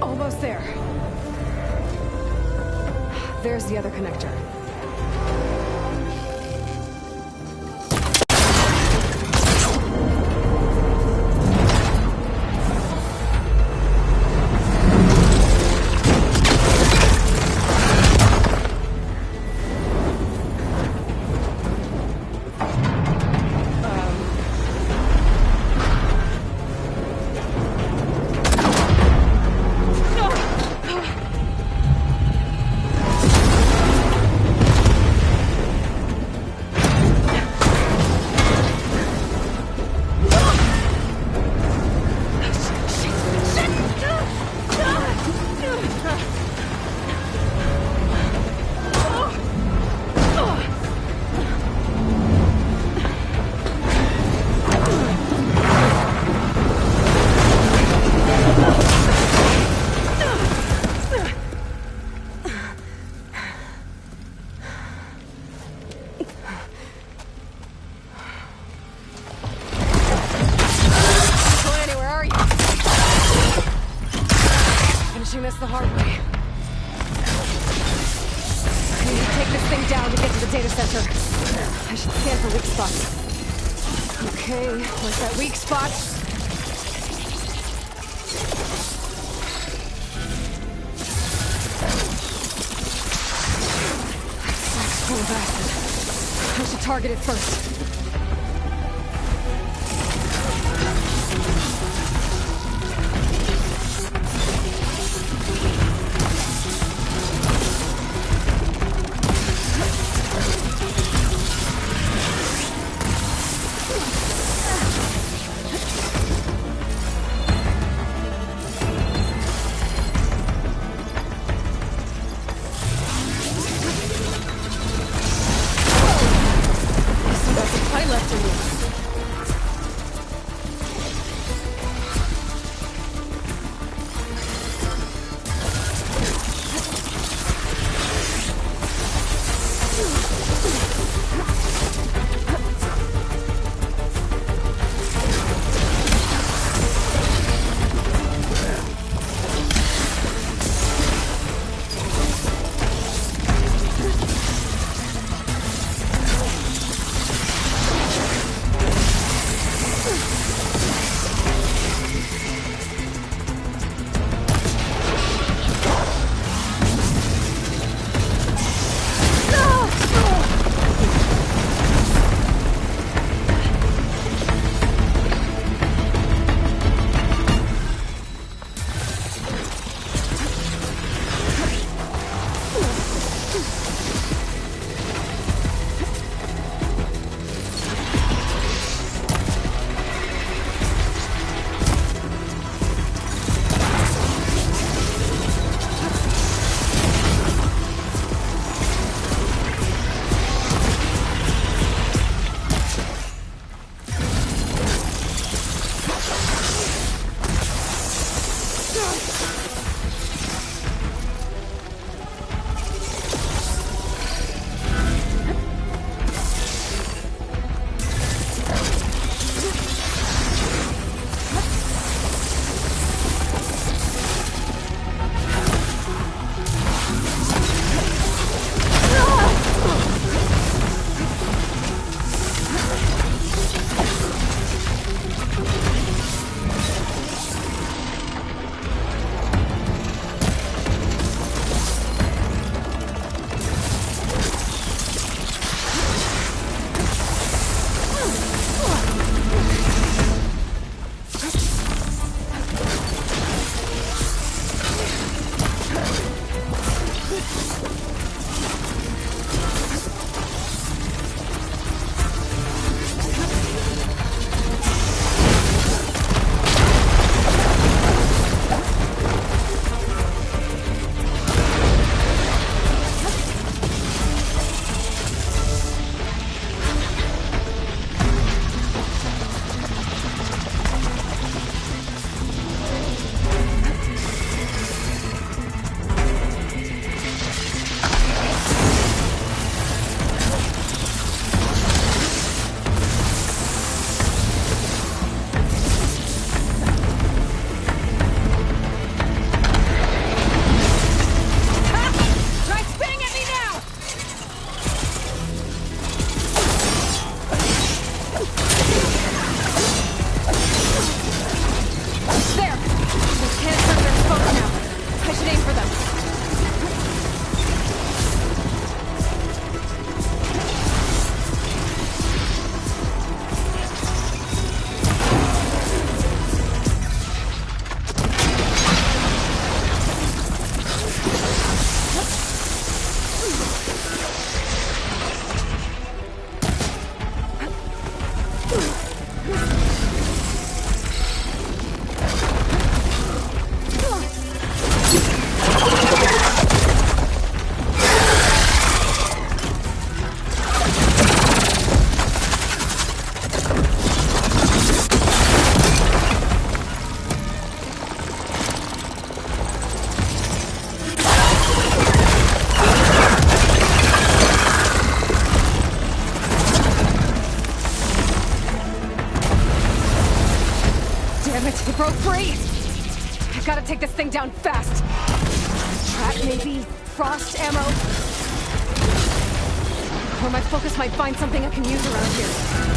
Almost there. There's the other connector. This the hard way. I need to take this thing down to get to the data center. I should scan for weak spots. Okay, where's that weak spot? That's full of acid. I should target it first. Damn it, it broke free! I gotta take this thing down fast! Trap maybe? Frost ammo? Or my focus might find something I can use around here.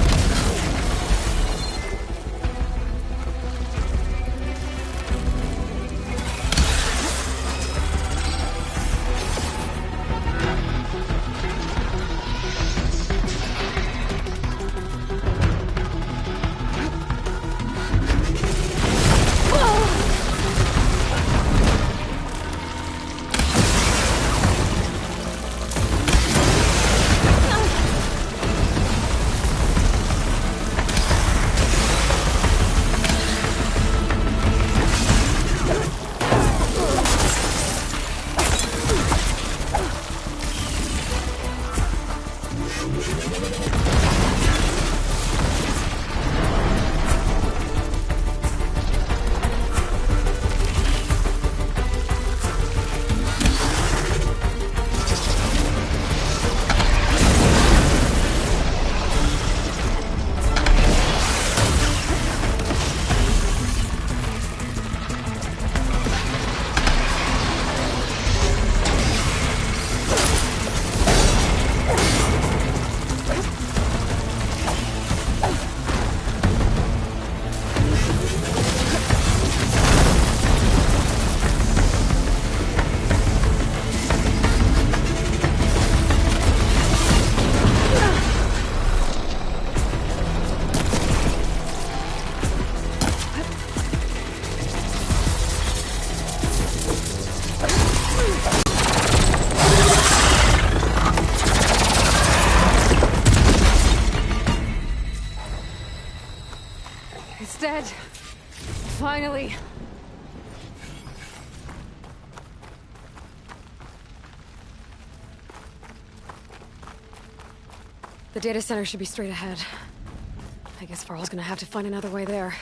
It's dead. Finally. The data center should be straight ahead. I guess Farrell's gonna have to find another way there.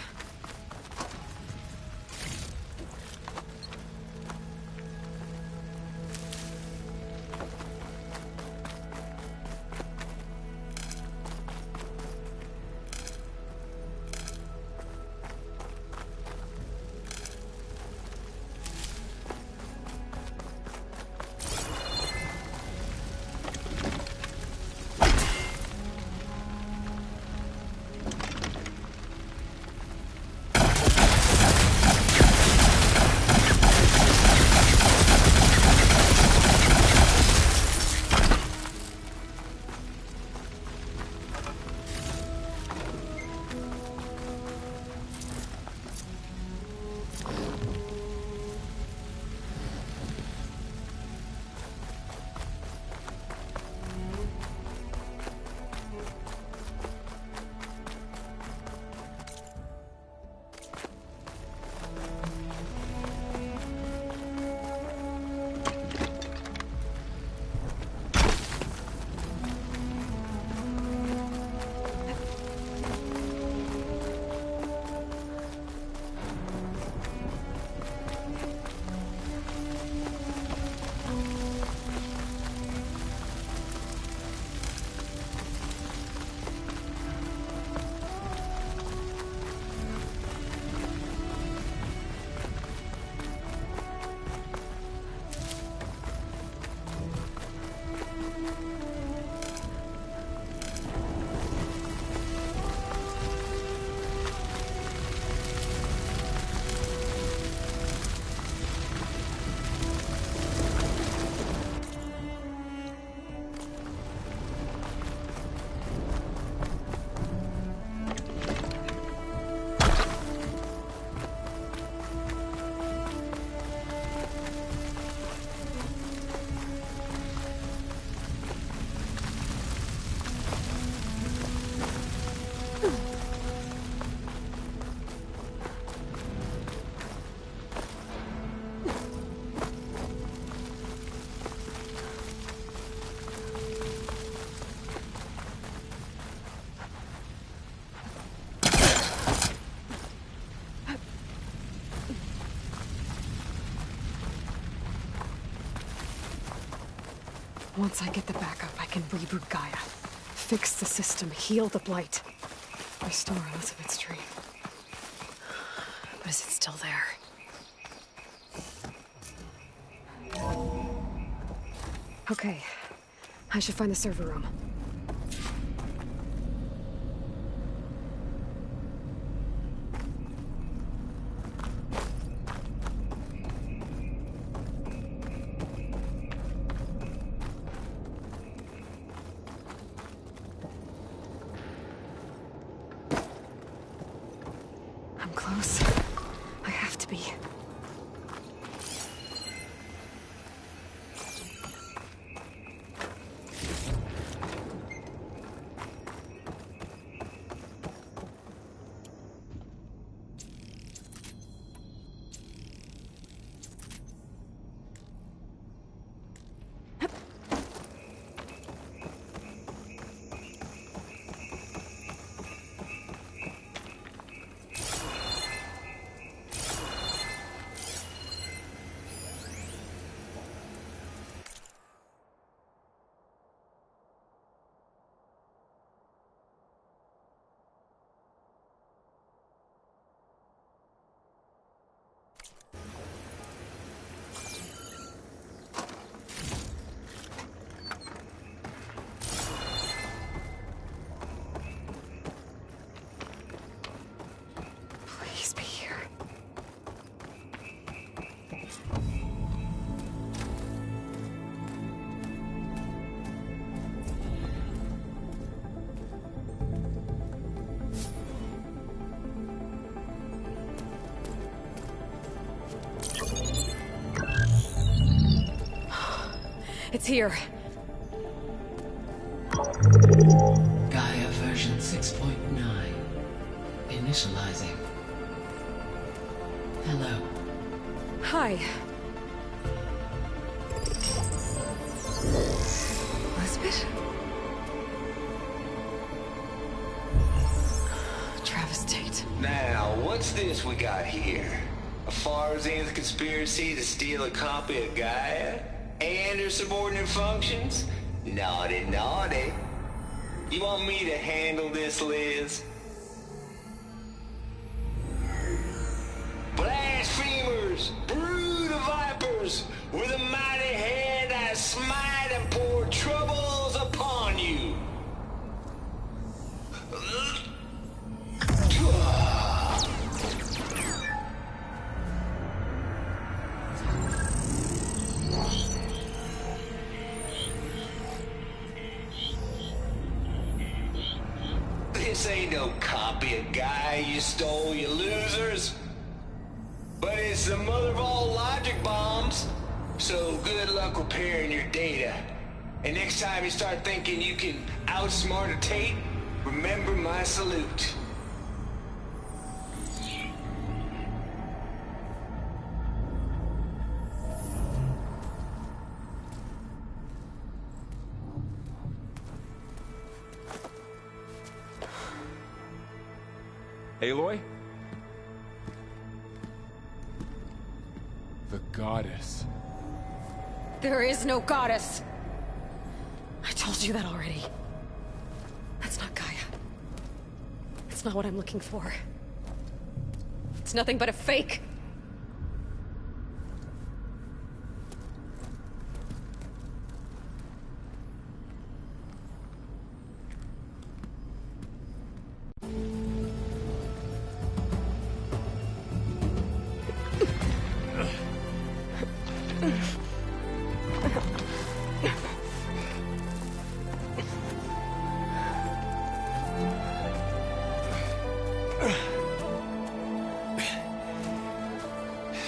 Once I get the backup, I can reboot Gaia. Fix the system, heal the Blight. Restore Elizabeth's dream. is it still there? Okay. I should find the server room. I'm close. I have to be. Please be here. It's here. Gaia version 6.9. Initializing. Hello. Hi. Elizabeth? Travis Tate. Now, what's this we got here? A Farsian's conspiracy to steal a copy of Gaia? And her subordinate functions? Naughty, naughty. You want me to handle this, Liz? Blasphemers! Brood of vipers! With a mighty hand I smite and pour troubles upon you! This ain't no copy of Gaia you stole, you losers. But it's the mother of all logic bombs. So good luck repairing your data. And next time you start thinking you can outsmart a Tate, remember my salute. Aloy? The goddess. There is no goddess. I told you that already. That's not Gaia. It's not what I'm looking for. It's nothing but a fake.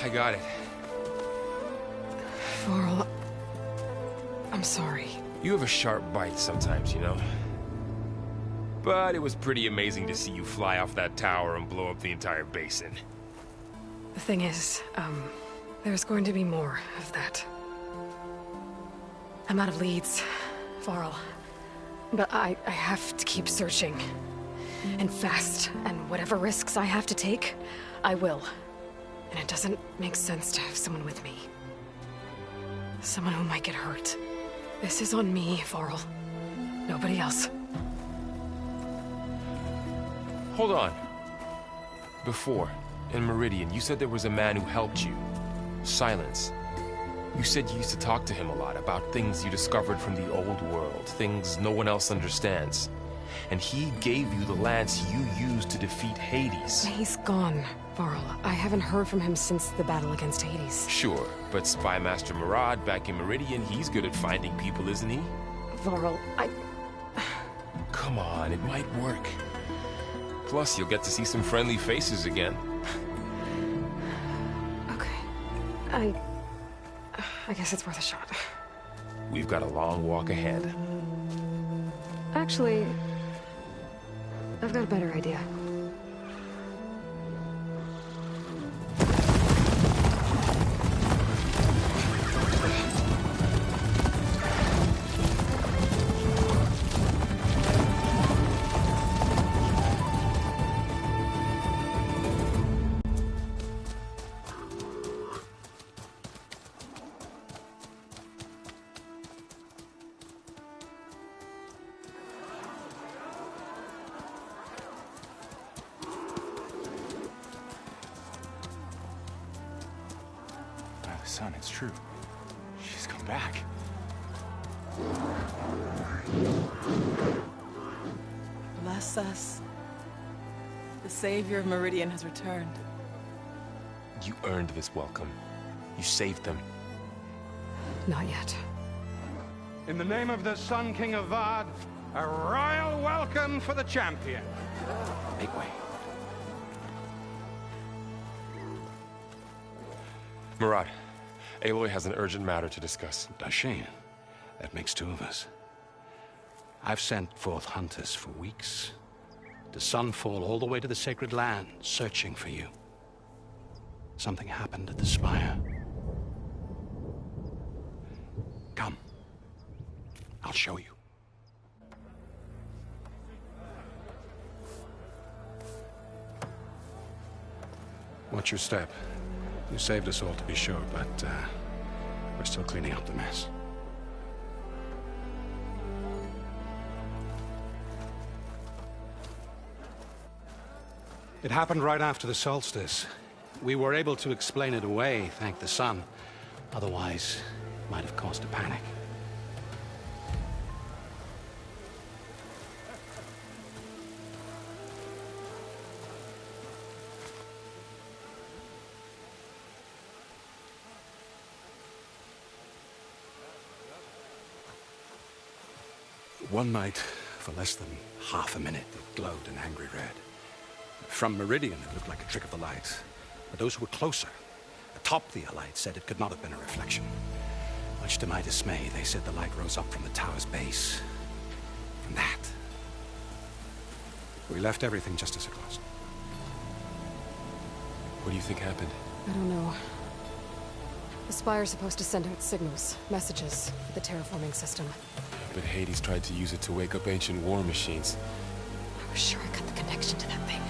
I got it. Varl, I'm sorry. You have a sharp bite sometimes, you know? But it was pretty amazing to see you fly off that tower and blow up the entire basin. The thing is, there's going to be more of that. I'm out of leads, Varl. But I have to keep searching. And fast, and whatever risks I have to take, I will. And it doesn't make sense to have someone with me. Someone who might get hurt. This is on me, Varl. Nobody else. Hold on. Before, In Meridian, you said there was a man who helped you. Silence. You said you used to talk to him a lot about things you discovered from the old world, things no one else understands. And he gave you the lance you used to defeat Hades. He's gone, Varl. I haven't heard from him since the battle against Hades. Sure, but Spy Master Murad back in Meridian, he's good at finding people, isn't he? Varl, Come on, it might work. Plus, you'll get to see some friendly faces again. Okay. I guess it's worth a shot. We've got a long walk ahead. Actually, I've got a better idea. Son, it's true. She's come back. Bless us. The Savior of Meridian has returned. You earned this welcome. You saved them. Not yet. In the name of the Sun King of Vard, a royal welcome for the champion. Make way. Murad, Aloy has an urgent matter to discuss. Dashane, that makes two of us. I've sent forth hunters for weeks, to Sunfall all the way to the Sacred Land, searching for you. Something happened at the Spire. Come. I'll show you. Watch your step. You saved us all, to be sure, but we're still cleaning up the mess. It happened right after the solstice. We were able to explain it away, thank the sun. Otherwise, it might have caused a panic. One night, for less than half a minute, it glowed an angry red. From Meridian, it looked like a trick of the light. But those who were closer, atop the Allied, said it could not have been a reflection. Much to my dismay, they said the light rose up from the tower's base. From that. We left everything just as it was. What do you think happened? I don't know. The Spire's supposed to send out signals, messages, for the terraforming system. But Hades tried to use it to wake up ancient war machines. I was sure I cut the connection to that thing.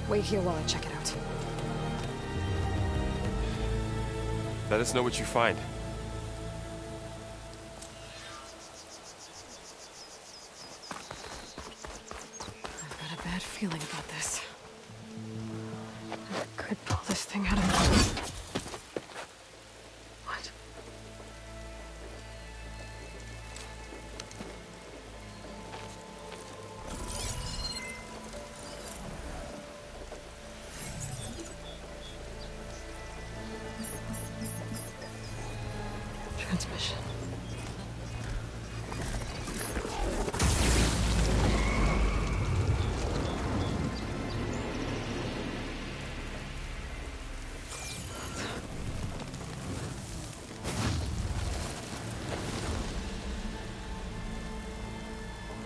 Wait here while I check it out. Let us know what you find. I've got a bad feeling about this. I could pull this thing out of me. What? Transmission.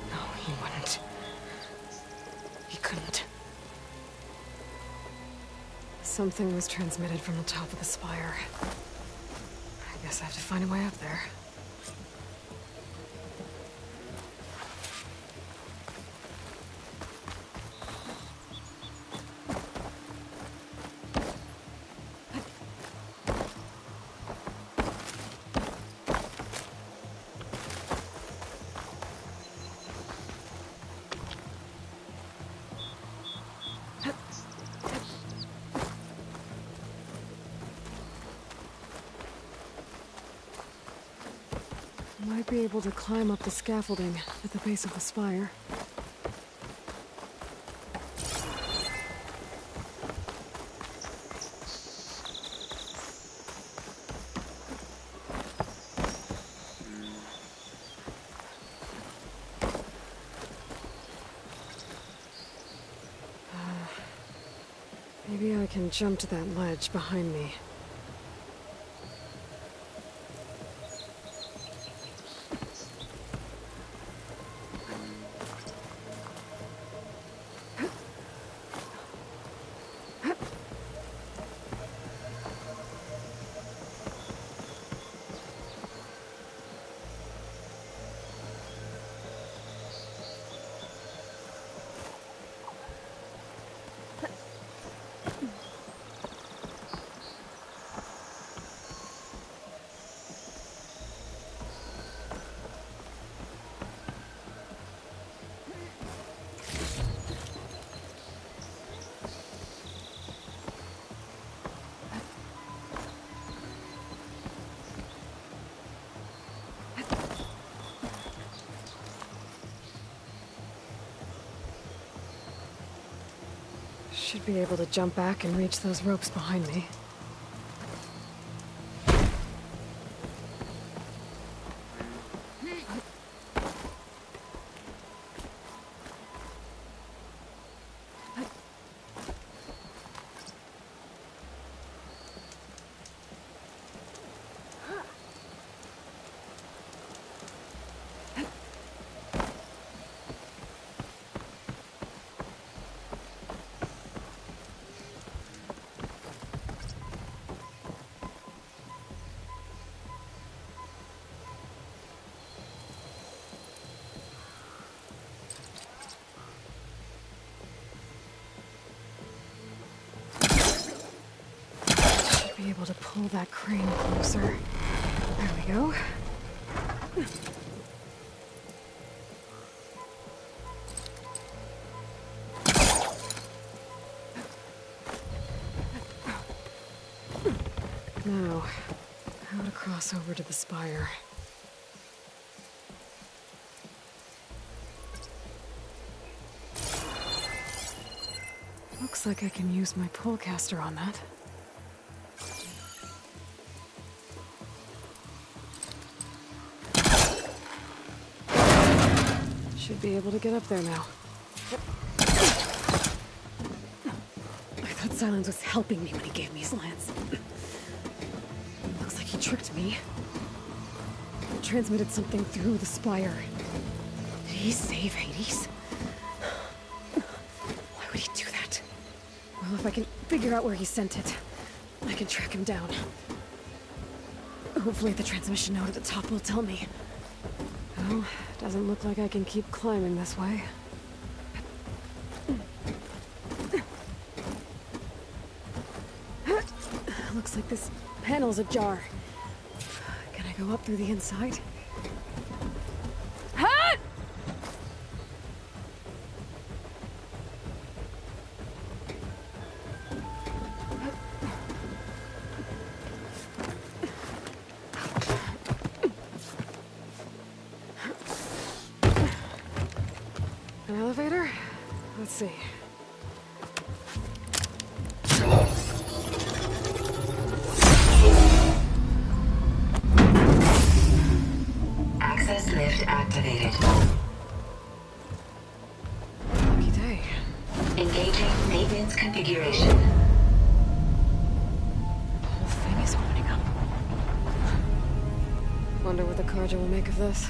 No, he wouldn't. He couldn't. Something was transmitted from the top of the spire. I guess I have to find a way up there. be able to climb up the scaffolding at the base of the spire. Maybe I can jump to that ledge behind me. Should be able to jump back and reach those ropes behind me. Be able to pull that crane closer. There we go. Now, how to cross over to the spire. Looks like I can use my pullcaster on that. Should be able to get up there now. I thought Silence was helping me when he gave me his lance. Looks like he tricked me. Transmitted something through the spire. Did he save Hades? Why would he do that? Well, if I can figure out where he sent it, I can track him down. Hopefully the transmission node at the top will tell me. Well, doesn't look like I can keep climbing this way. Looks like this panel's ajar. Can I go up through the inside? An elevator? Let's see. Access lift activated. Lucky day. Engaging maintenance configuration. The whole thing is opening up. Wonder what the Carja will make of this.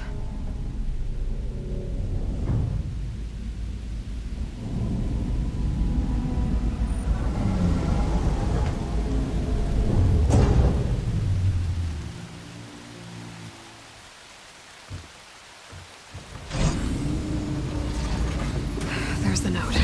There's the note.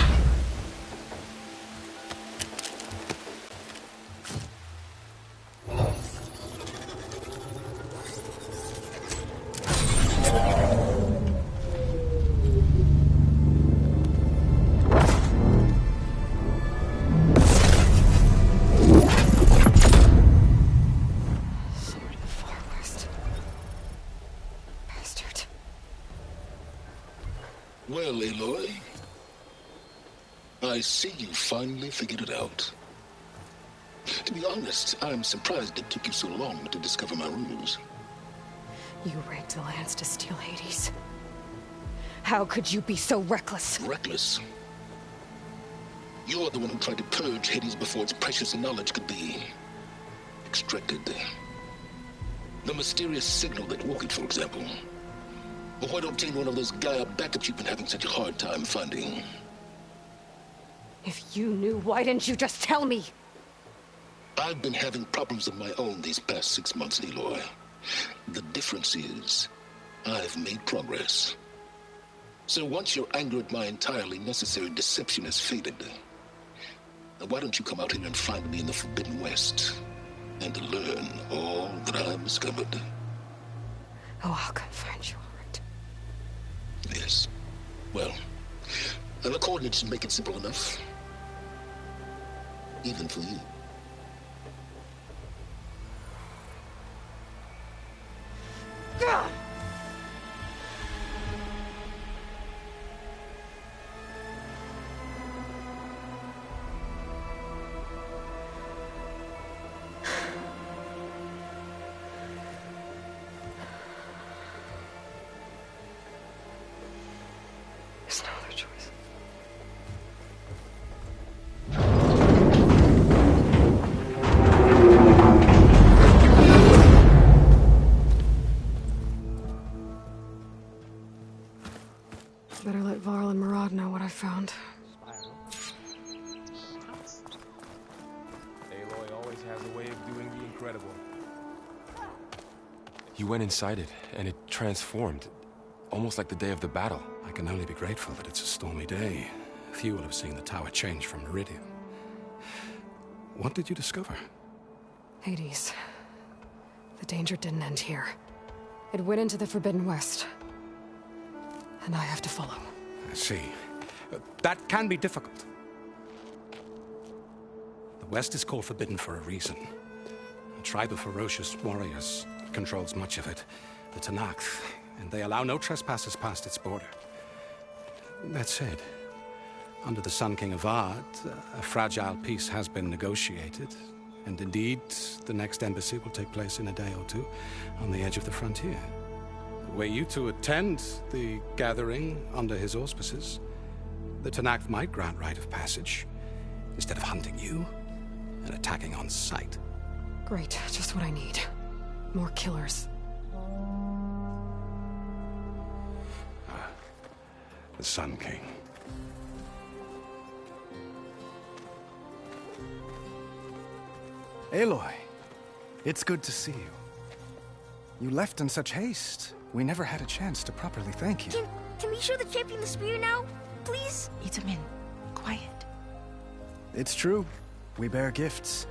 I see you finally figured it out. To be honest, I'm surprised it took you so long to discover my ruse. You rigged the lands to steal Hades. How could you be so reckless? Reckless? You're the one who tried to purge Hades before its precious knowledge could be extracted. The mysterious signal that woke it, for example. Or why don't obtain one of those Gaia backups you've been having such a hard time finding? If you knew, why didn't you just tell me? I've been having problems of my own these past 6 months, Aloy. The difference is, I've made progress. So once your anger at my entirely necessary deception has faded, why don't you come out here and find me in the Forbidden West and learn all that I've discovered? Oh, I'll come find you, all right. Yes. Well, the coordinates make it simple enough. Even for you. God! There's no other choice. Better let Varl and Murad know what I found. Aloy always has a way of doing the incredible. You went inside it, and it transformed. Almost like the day of the battle. I can only be grateful that it's a stormy day. Few will have seen the tower change from Meridian. What did you discover? Hades. The danger didn't end here. It went into the Forbidden West. And I have to follow. I see. That can be difficult. The West is called Forbidden for a reason. A tribe of ferocious warriors controls much of it. The Tanakh. And they allow no trespassers past its border. That said, under the Sun King of Ard, a fragile peace has been negotiated. And indeed, the next embassy will take place in a day or two on the edge of the frontier. Were you to attend the gathering under his auspices, the Tanakh might grant right of passage, instead of hunting you and attacking on sight. Great, just what I need. More killers. The Sun King. Aloy, it's good to see you. You left in such haste. We never had a chance to properly thank you. Can we show the champion the spear now? Please? Itamin, quiet. It's true. We bear gifts.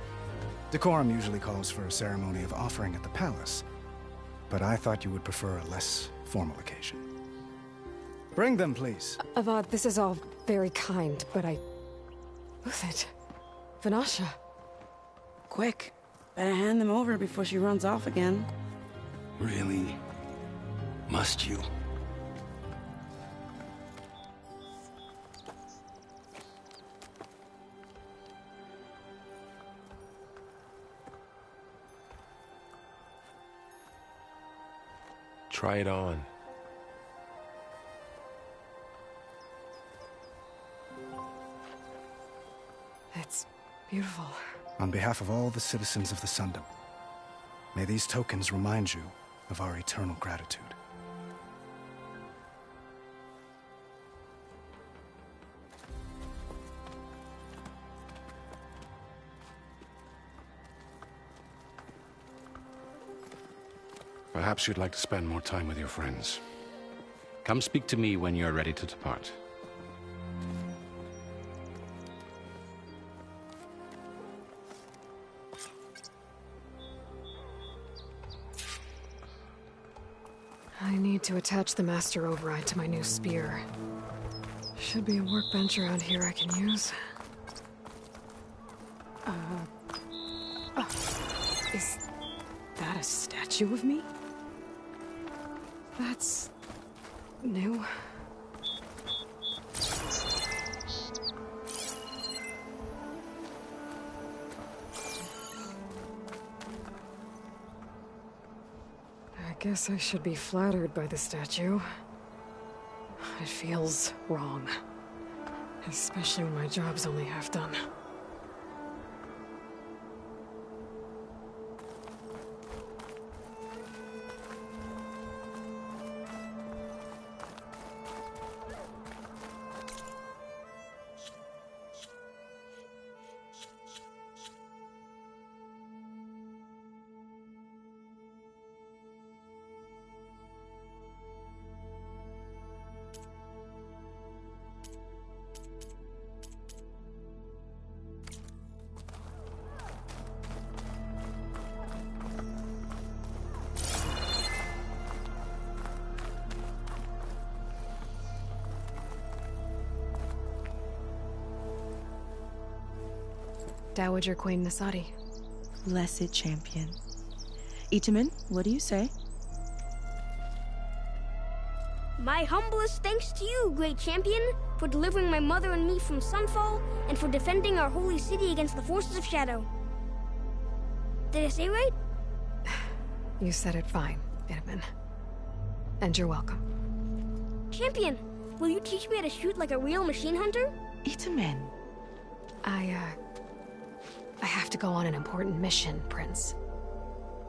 Decorum usually calls for a ceremony of offering at the palace. But I thought you would prefer a less formal occasion. Bring them, please. Avad, this is all very kind, but I... Who's it? Vanasha. Quick. Better hand them over before she runs off again. Really? Must you? Try it on. It's beautiful. On behalf of all the citizens of the Sundom, may these tokens remind you of our eternal gratitude. Perhaps you'd like to spend more time with your friends. Come speak to me when you're ready to depart. I need to attach the master override to my new spear. Should be a workbench around here I can use. Is that a statue of me? That's... new. Guess I should be flattered by the statue. It feels wrong. Especially when my job's only half done. Dowager Queen Nasadi. Blessed champion. Itamen, what do you say? My humblest thanks to you, great champion, for delivering my mother and me from Sunfall, and for defending our holy city against the forces of Shadow. Did I say right? You said it fine, Itamen. And you're welcome. Champion, will you teach me how to shoot like a real machine hunter? Itamen. I have to go on an important mission, Prince.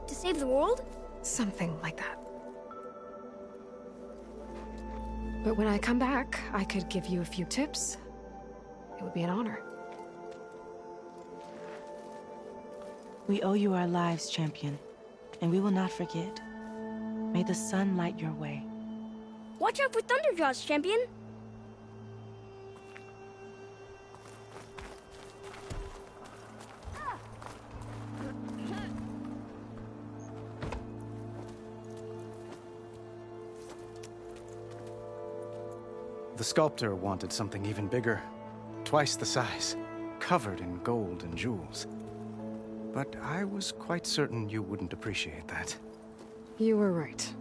To save the world? Something like that. But when I come back, I could give you a few tips. It would be an honor. We owe you our lives, champion, and we will not forget. May the sun light your way. Watch out for Thunderjaws, champion! The sculptor wanted something even bigger, twice the size, covered in gold and jewels. But I was quite certain you wouldn't appreciate that. You were right.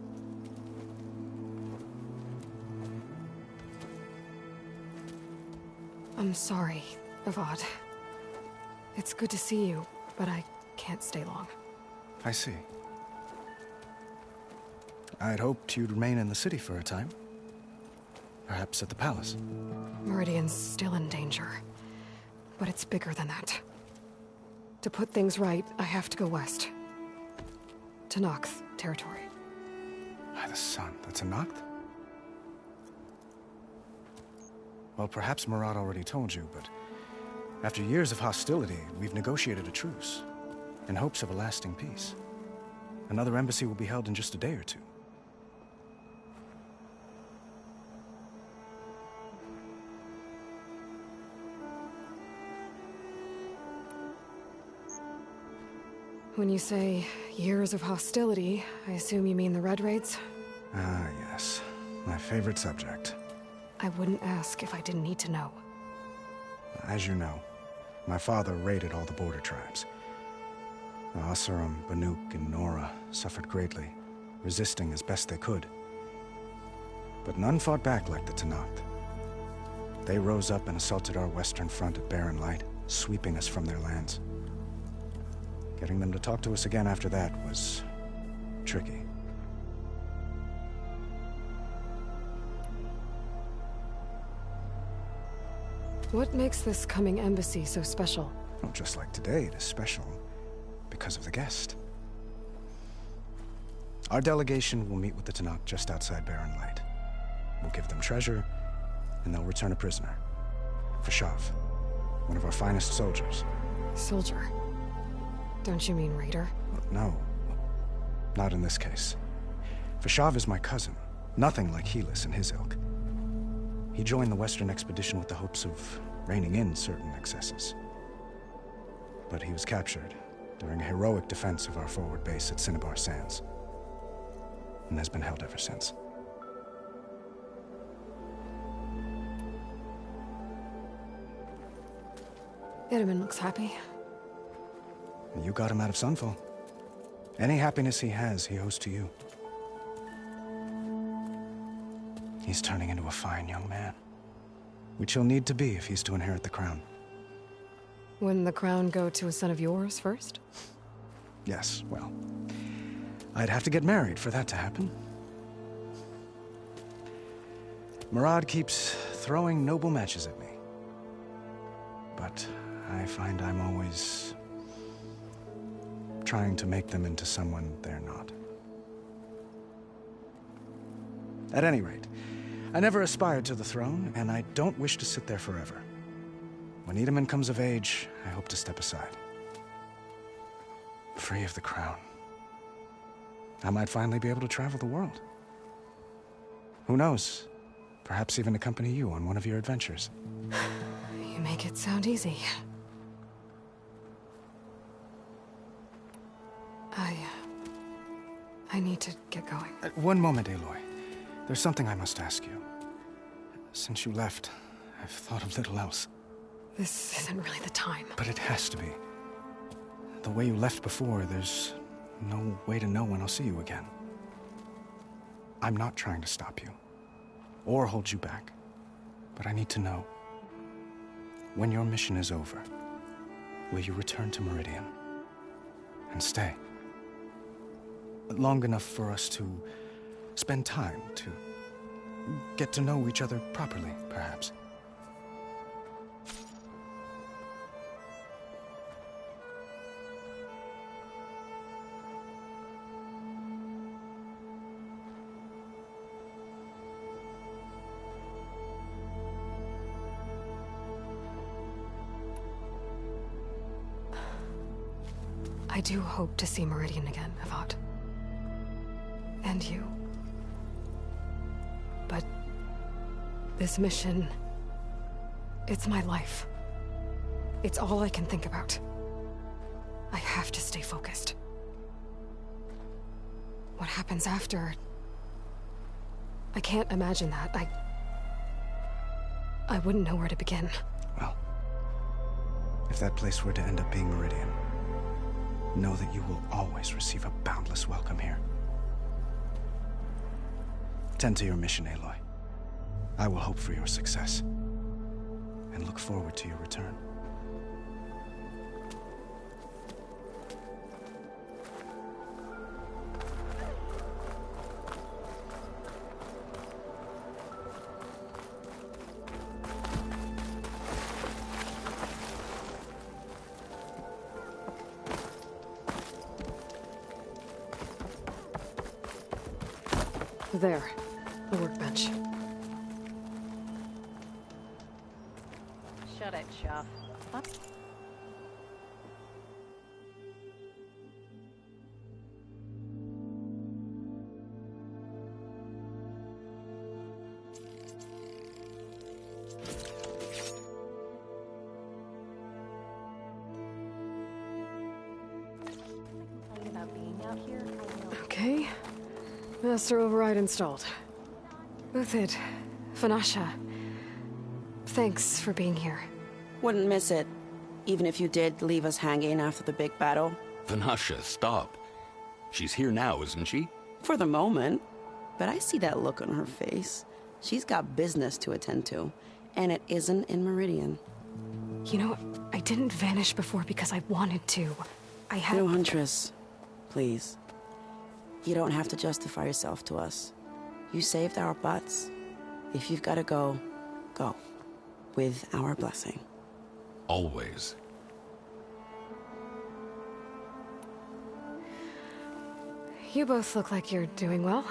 I'm sorry, Avad. It's good to see you, but I can't stay long. I see. I'd hoped you'd remain in the city for a time. Perhaps at the palace. Meridian's still in danger. But it's bigger than that. To put things right, I have to go west. To Noct territory. By the sun, that's a Noct? Well, perhaps Murad already told you, but after years of hostility, we've negotiated a truce, in hopes of a lasting peace. Another embassy will be held in just a day or two. When you say years of hostility, I assume you mean the Red Raids? Ah, yes. My favorite subject. I wouldn't ask if I didn't need to know. As you know, my father raided all the border tribes. The Asurum, Banuk, and Nora suffered greatly, resisting as best they could. But none fought back like the Tenakth. They rose up and assaulted our western front at Barren Light, sweeping us from their lands. Getting them to talk to us again after that was tricky. What makes this coming embassy so special? Well, just like today, it is special because of the guest. Our delegation will meet with the Tenakth just outside Barren Light. We'll give them treasure, and they'll return a prisoner. Fashav, one of our finest soldiers. Soldier? Don't you mean raider? No. Not in this case. Fashav is my cousin. Nothing like Helis and his ilk. He joined the Western expedition with the hopes of reining in certain excesses. But he was captured during a heroic defense of our forward base at Cinnabar Sands, and has been held ever since. Itamen looks happy. You got him out of Sunfall. Any happiness he has, he owes to you. He's turning into a fine young man, which he'll need to be if he's to inherit the crown. Wouldn't the crown go to a son of yours first? Yes, well, I'd have to get married for that to happen. Murad keeps throwing noble matches at me. But I find I'm always trying to make them into someone they're not. At any rate, I never aspired to the throne, and I don't wish to sit there forever. When Edaman comes of age, I hope to step aside. Free of the crown. I might finally be able to travel the world. Who knows? Perhaps even accompany you on one of your adventures. You make it sound easy. I need to get going. One moment, Aloy. There's something I must ask you. Since you left, I've thought of little else. This isn't really the time. But it has to be. The way you left before, there's no way to know when I'll see you again. I'm not trying to stop you, or hold you back. But I need to know, when your mission is over, will you return to Meridian? And stay? Long enough for us to spend time, to get to know each other properly, perhaps. I do hope to see Meridian again, Avad. And you. But this mission, it's my life. It's all I can think about. I have to stay focused. What happens after? I can't imagine that. I wouldn't know where to begin. Well, if that place were to end up being Meridian, know that you will always receive a boundless welcome here. Tend to your mission, Aloy. I will hope for your success, and look forward to your return. There, the workbench. Shut it, Chuff. What? About being out here? Okay. Master override installed. With it, Vanasha. Thanks for being here. Wouldn't miss it, even if you did leave us hanging after the big battle. Vanasha, stop. She's here now, isn't she? For the moment. But I see that look on her face. She's got business to attend to, and it isn't in Meridian. You know, I didn't vanish before because I wanted to. I had... No, Huntress. Please. You don't have to justify yourself to us. You saved our butts. If you've got to go, go. With our blessing. Always. You both look like you're doing well.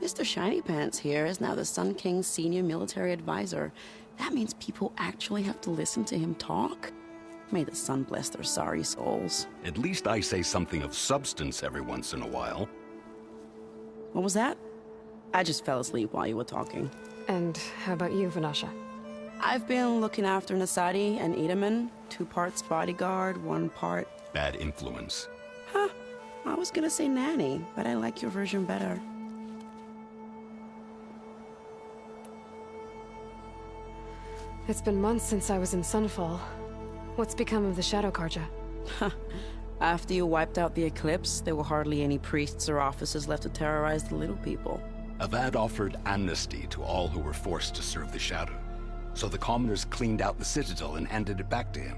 Mr. Shiny Pants here is now the Sun King's senior military advisor. That means people actually have to listen to him talk? May the sun bless their sorry souls. At least I say something of substance every once in a while. What was that? I just fell asleep while you were talking. And how about you, Vanasha? I've been looking after Nasadi and Edaman. 2 parts bodyguard, 1 part... Bad influence. Huh. I was gonna say nanny, but I like your version better. It's been months since I was in Sunfall. What's become of the Shadow Karja? After you wiped out the Eclipse, there were hardly any priests or officers left to terrorize the little people. Avad offered amnesty to all who were forced to serve the Shadow, so the commoners cleaned out the Citadel and handed it back to him.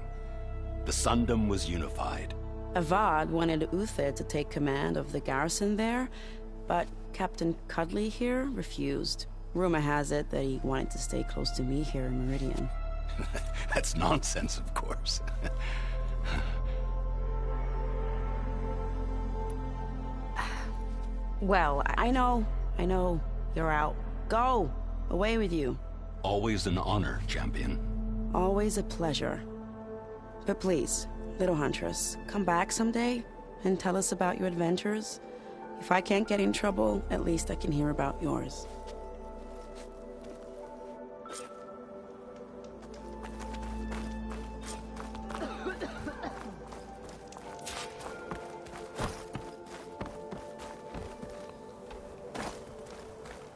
The Sundom was unified. Avad wanted Uther to take command of the garrison there, but Captain Cudley here refused. Rumor has it that he wanted to stay close to me here in Meridian. That's nonsense, of course. Well, I know. You're out. Go! Away with you. Always an honor, champion. Always a pleasure. But please, little huntress, come back someday and tell us about your adventures. If I can't get in trouble, at least I can hear about yours.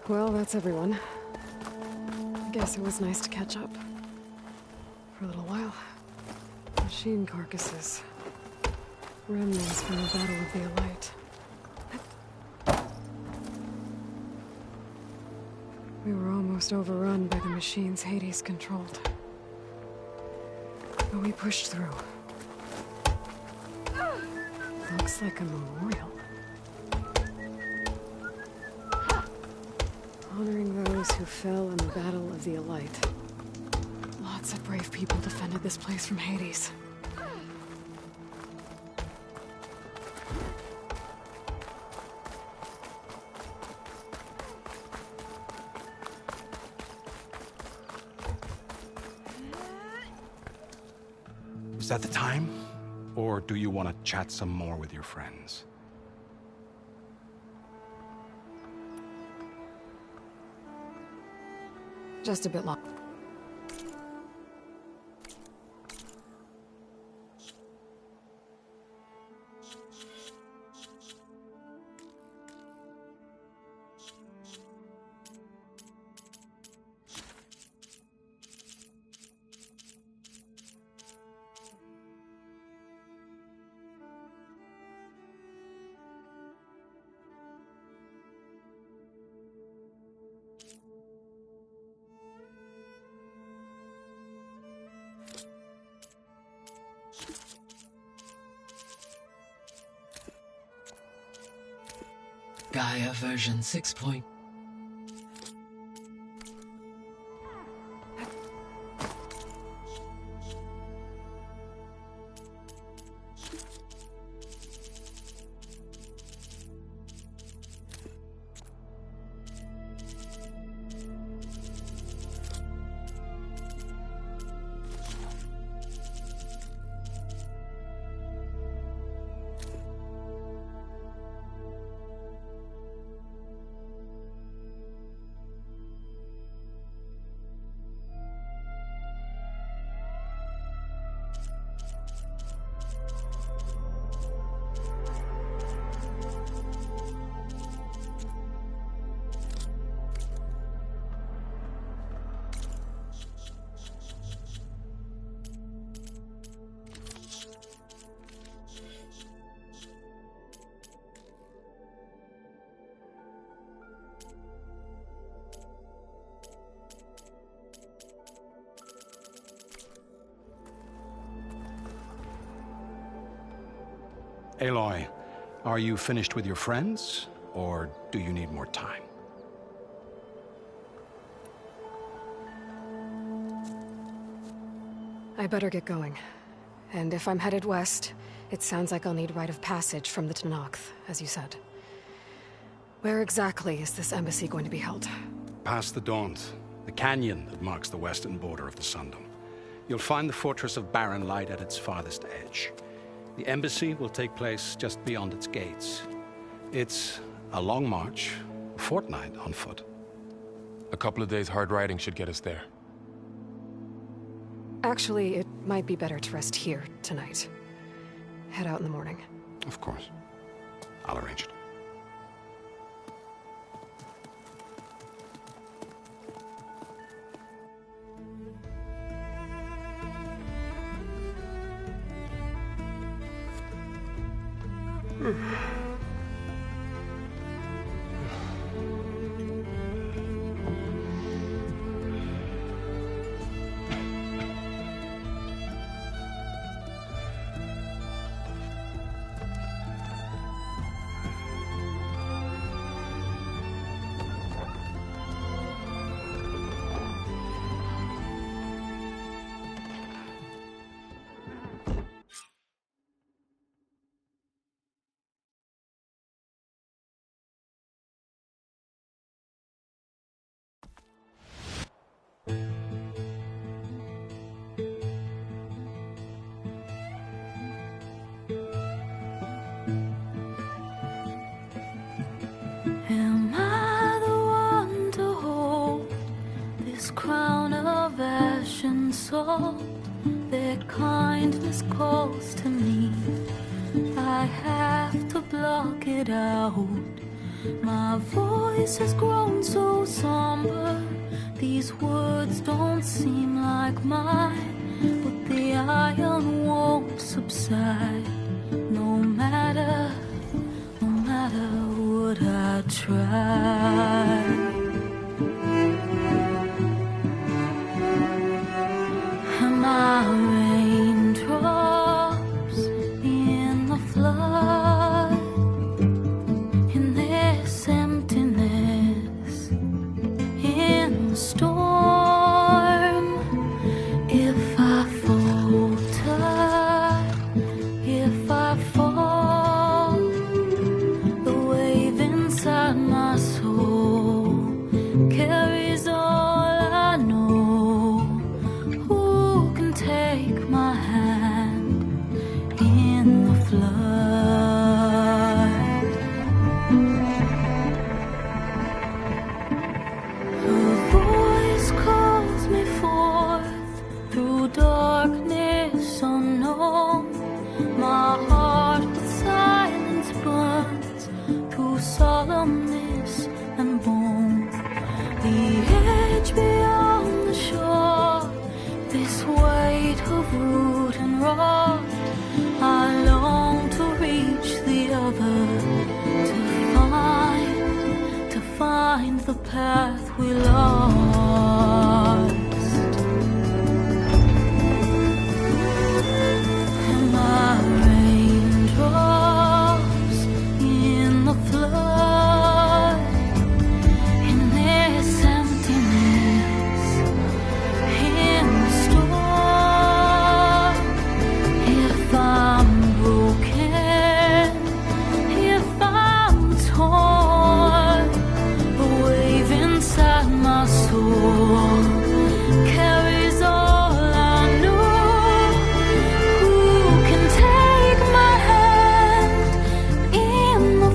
Well, that's everyone. I guess it was nice to catch up. For a little while. Machine carcasses. Remnants from the Battle of the Elite. We were almost overrun by the machines Hades controlled. But we pushed through. Looks like a memorial. Honoring those who fell in the Battle of the Elite. Lots of brave people defended this place from Hades. Is that the time? Or do you want to chat some more with your friends? Just a bit long. Gaia version 6. Aloy, are you finished with your friends, or do you need more time? I better get going. And if I'm headed west, it sounds like I'll need rite of passage from the Tenakth, as you said. Where exactly is this embassy going to be held? Past the Daunt, the canyon that marks the western border of the Sundom. You'll find the fortress of Barren Light at its farthest edge. The embassy will take place just beyond its gates. It's a long march, a fortnight on foot. A couple of days hard riding should get us there. Actually, it might be better to rest here tonight. Head out in the morning. Of course. I'll arrange it. heart, their kindness calls to me. I have to block it out. My voice has grown so somber. These words don't seem like mine, but the iron won't subside. No matter what I try. And my raindrops in the flood, in this emptiness, in the storm. If I falter, if I fall, the wave inside my soul carries all I know. Who can take my hand in the flood? Her voice calls me forth through darkness unknown. My heart with silence burns through solemnness and bone. The edge beyond the shore, this weight of root and rot. I long to reach the other, to find the path we lost. And my raindrops in the flood, in this emptiness, in the storm. If I'm broken, if I'm torn, the wave inside my soul carries all I know. Who can take my hand in the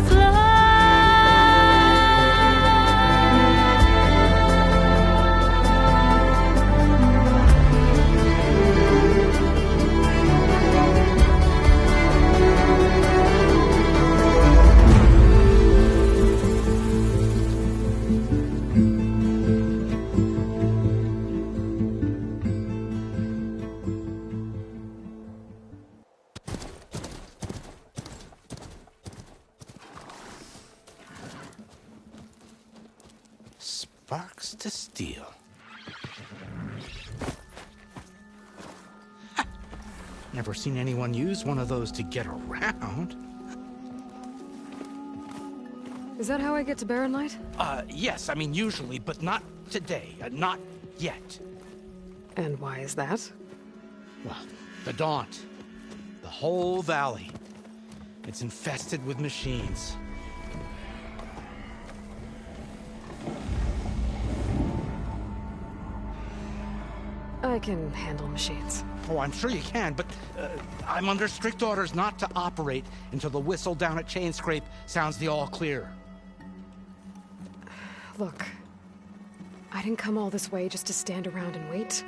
Sparks to steel. Never seen anyone use one of those to get around. Is that how I get to Barren Light? Yes, I mean usually, but not today. Not yet. And why is that? Well, the Daunt. The whole valley. It's infested with machines. I can handle machines. Oh, I'm sure you can, but I'm under strict orders not to operate until the whistle down at Chain Scrape sounds the all clear. Look, I didn't come all this way just to stand around and wait.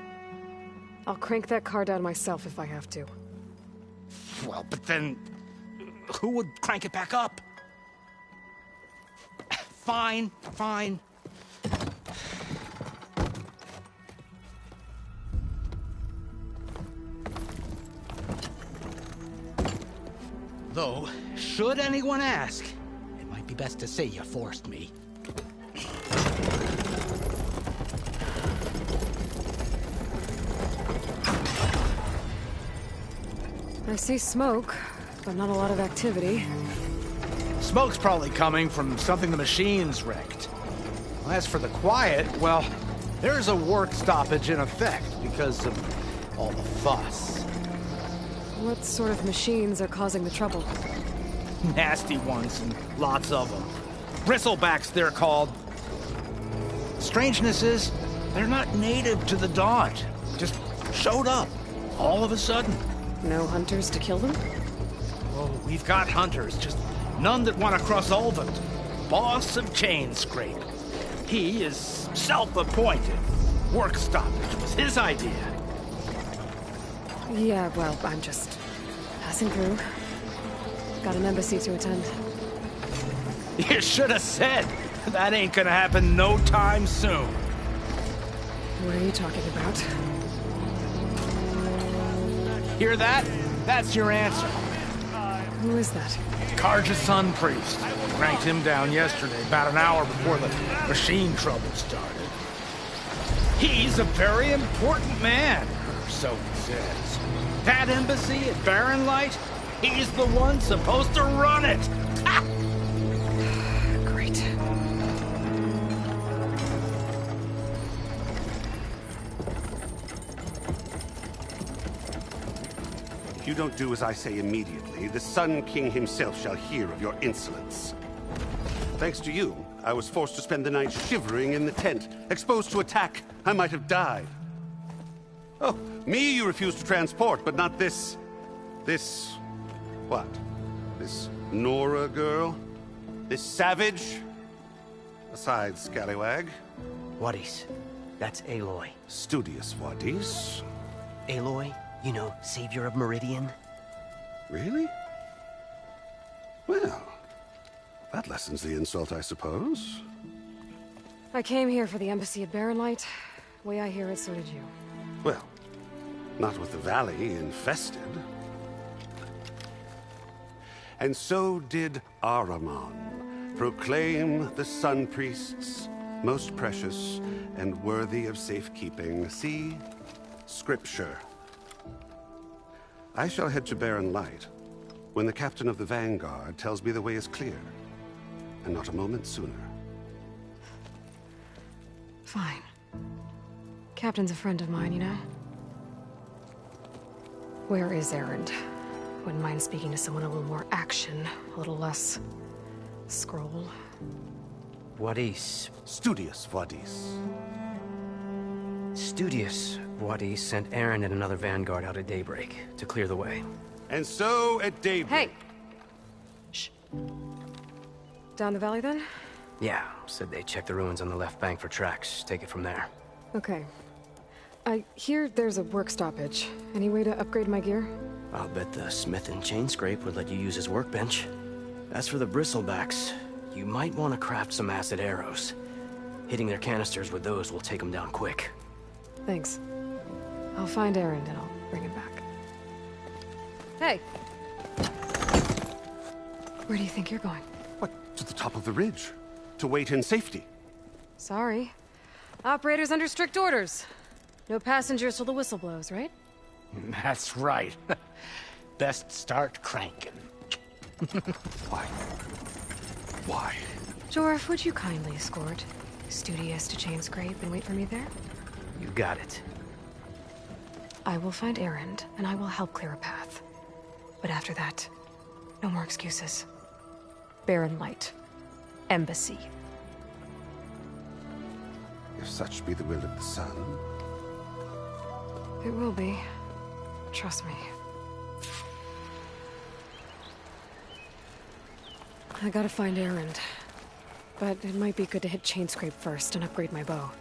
I'll crank that car down myself if I have to. Well, but then who would crank it back up? Fine, fine. Though, should anyone ask, it might be best to say you forced me. I see smoke, but not a lot of activity. Smoke's probably coming from something the machines wrecked. As for the quiet, well, there's a work stoppage in effect because of all the fuss. What sort of machines are causing the trouble? Nasty ones, and lots of them. Bristlebacks, they're called. Strangeness is, they're not native to the Daunt. Just showed up, all of a sudden. No hunters to kill them? Oh, we've got hunters, just none that want to cross Ulvund. Boss of Chain Scrape. He is self-appointed. Work stoppage was his idea. Yeah, well, I'm just passing through. Got an embassy to attend. You should have said. That ain't gonna happen no time soon. What are you talking about? Hear that? That's your answer. Who is that? Karja's son priest. Cranked him down yesterday, about an hour before the machine trouble started. He's a very important man, or so he says. That embassy at Barren Light, he's the one supposed to run it. Ha! Great. If you don't do as I say immediately, the Sun King himself shall hear of your insolence. Thanks to you, I was forced to spend the night shivering in the tent. Exposed to attack, I might have died. Oh, me you refuse to transport, but not this... what? This Nora girl? This savage? Besides, scallywag. Wadis. That's Aloy. Studious Wadis. Aloy, you know, savior of Meridian. Really? Well, that lessens the insult, I suppose. I came here for the embassy at Barren Light. Way I hear it, so did you. Well, not with the valley infested. And so did Ahriman proclaim the Sun Priests most precious and worthy of safekeeping. See? Scripture. I shall head to Barren Light when the captain of the Vanguard tells me the way is clear, and not a moment sooner. Fine. Captain's a friend of mine, you know? Where is Erend? Wouldn't mind speaking to someone a little more action, a little less... scroll. Wadis. Studious Wadis. Studious Wadis sent Aaron and another Vanguard out at daybreak to clear the way. And so at daybreak... Hey! Shh. Down the valley, then? Yeah, said they checked the ruins on the left bank for tracks. Take it from there. Okay. I hear there's a work stoppage. Any way to upgrade my gear? I'll bet the smith and chain scrape would let you use his workbench. As for the bristlebacks, you might want to craft some acid arrows. Hitting their canisters with those will take them down quick. Thanks. I'll find Erend and I'll bring him back. Hey! Where do you think you're going? What, to the top of the ridge? To wait in safety? Sorry. Operator's under strict orders. No passengers till the whistle blows, right? That's right. Best start cranking. Why? Why? Jorf, would you kindly escort Studious to chain scrape and wait for me there? You got it. I will find Erend, and I will help clear a path. But after that, no more excuses. Barren Light. Embassy. If such be the will of the sun. It will be. Trust me. I gotta find Erend. But it might be good to hit Chainscrape first and upgrade my bow.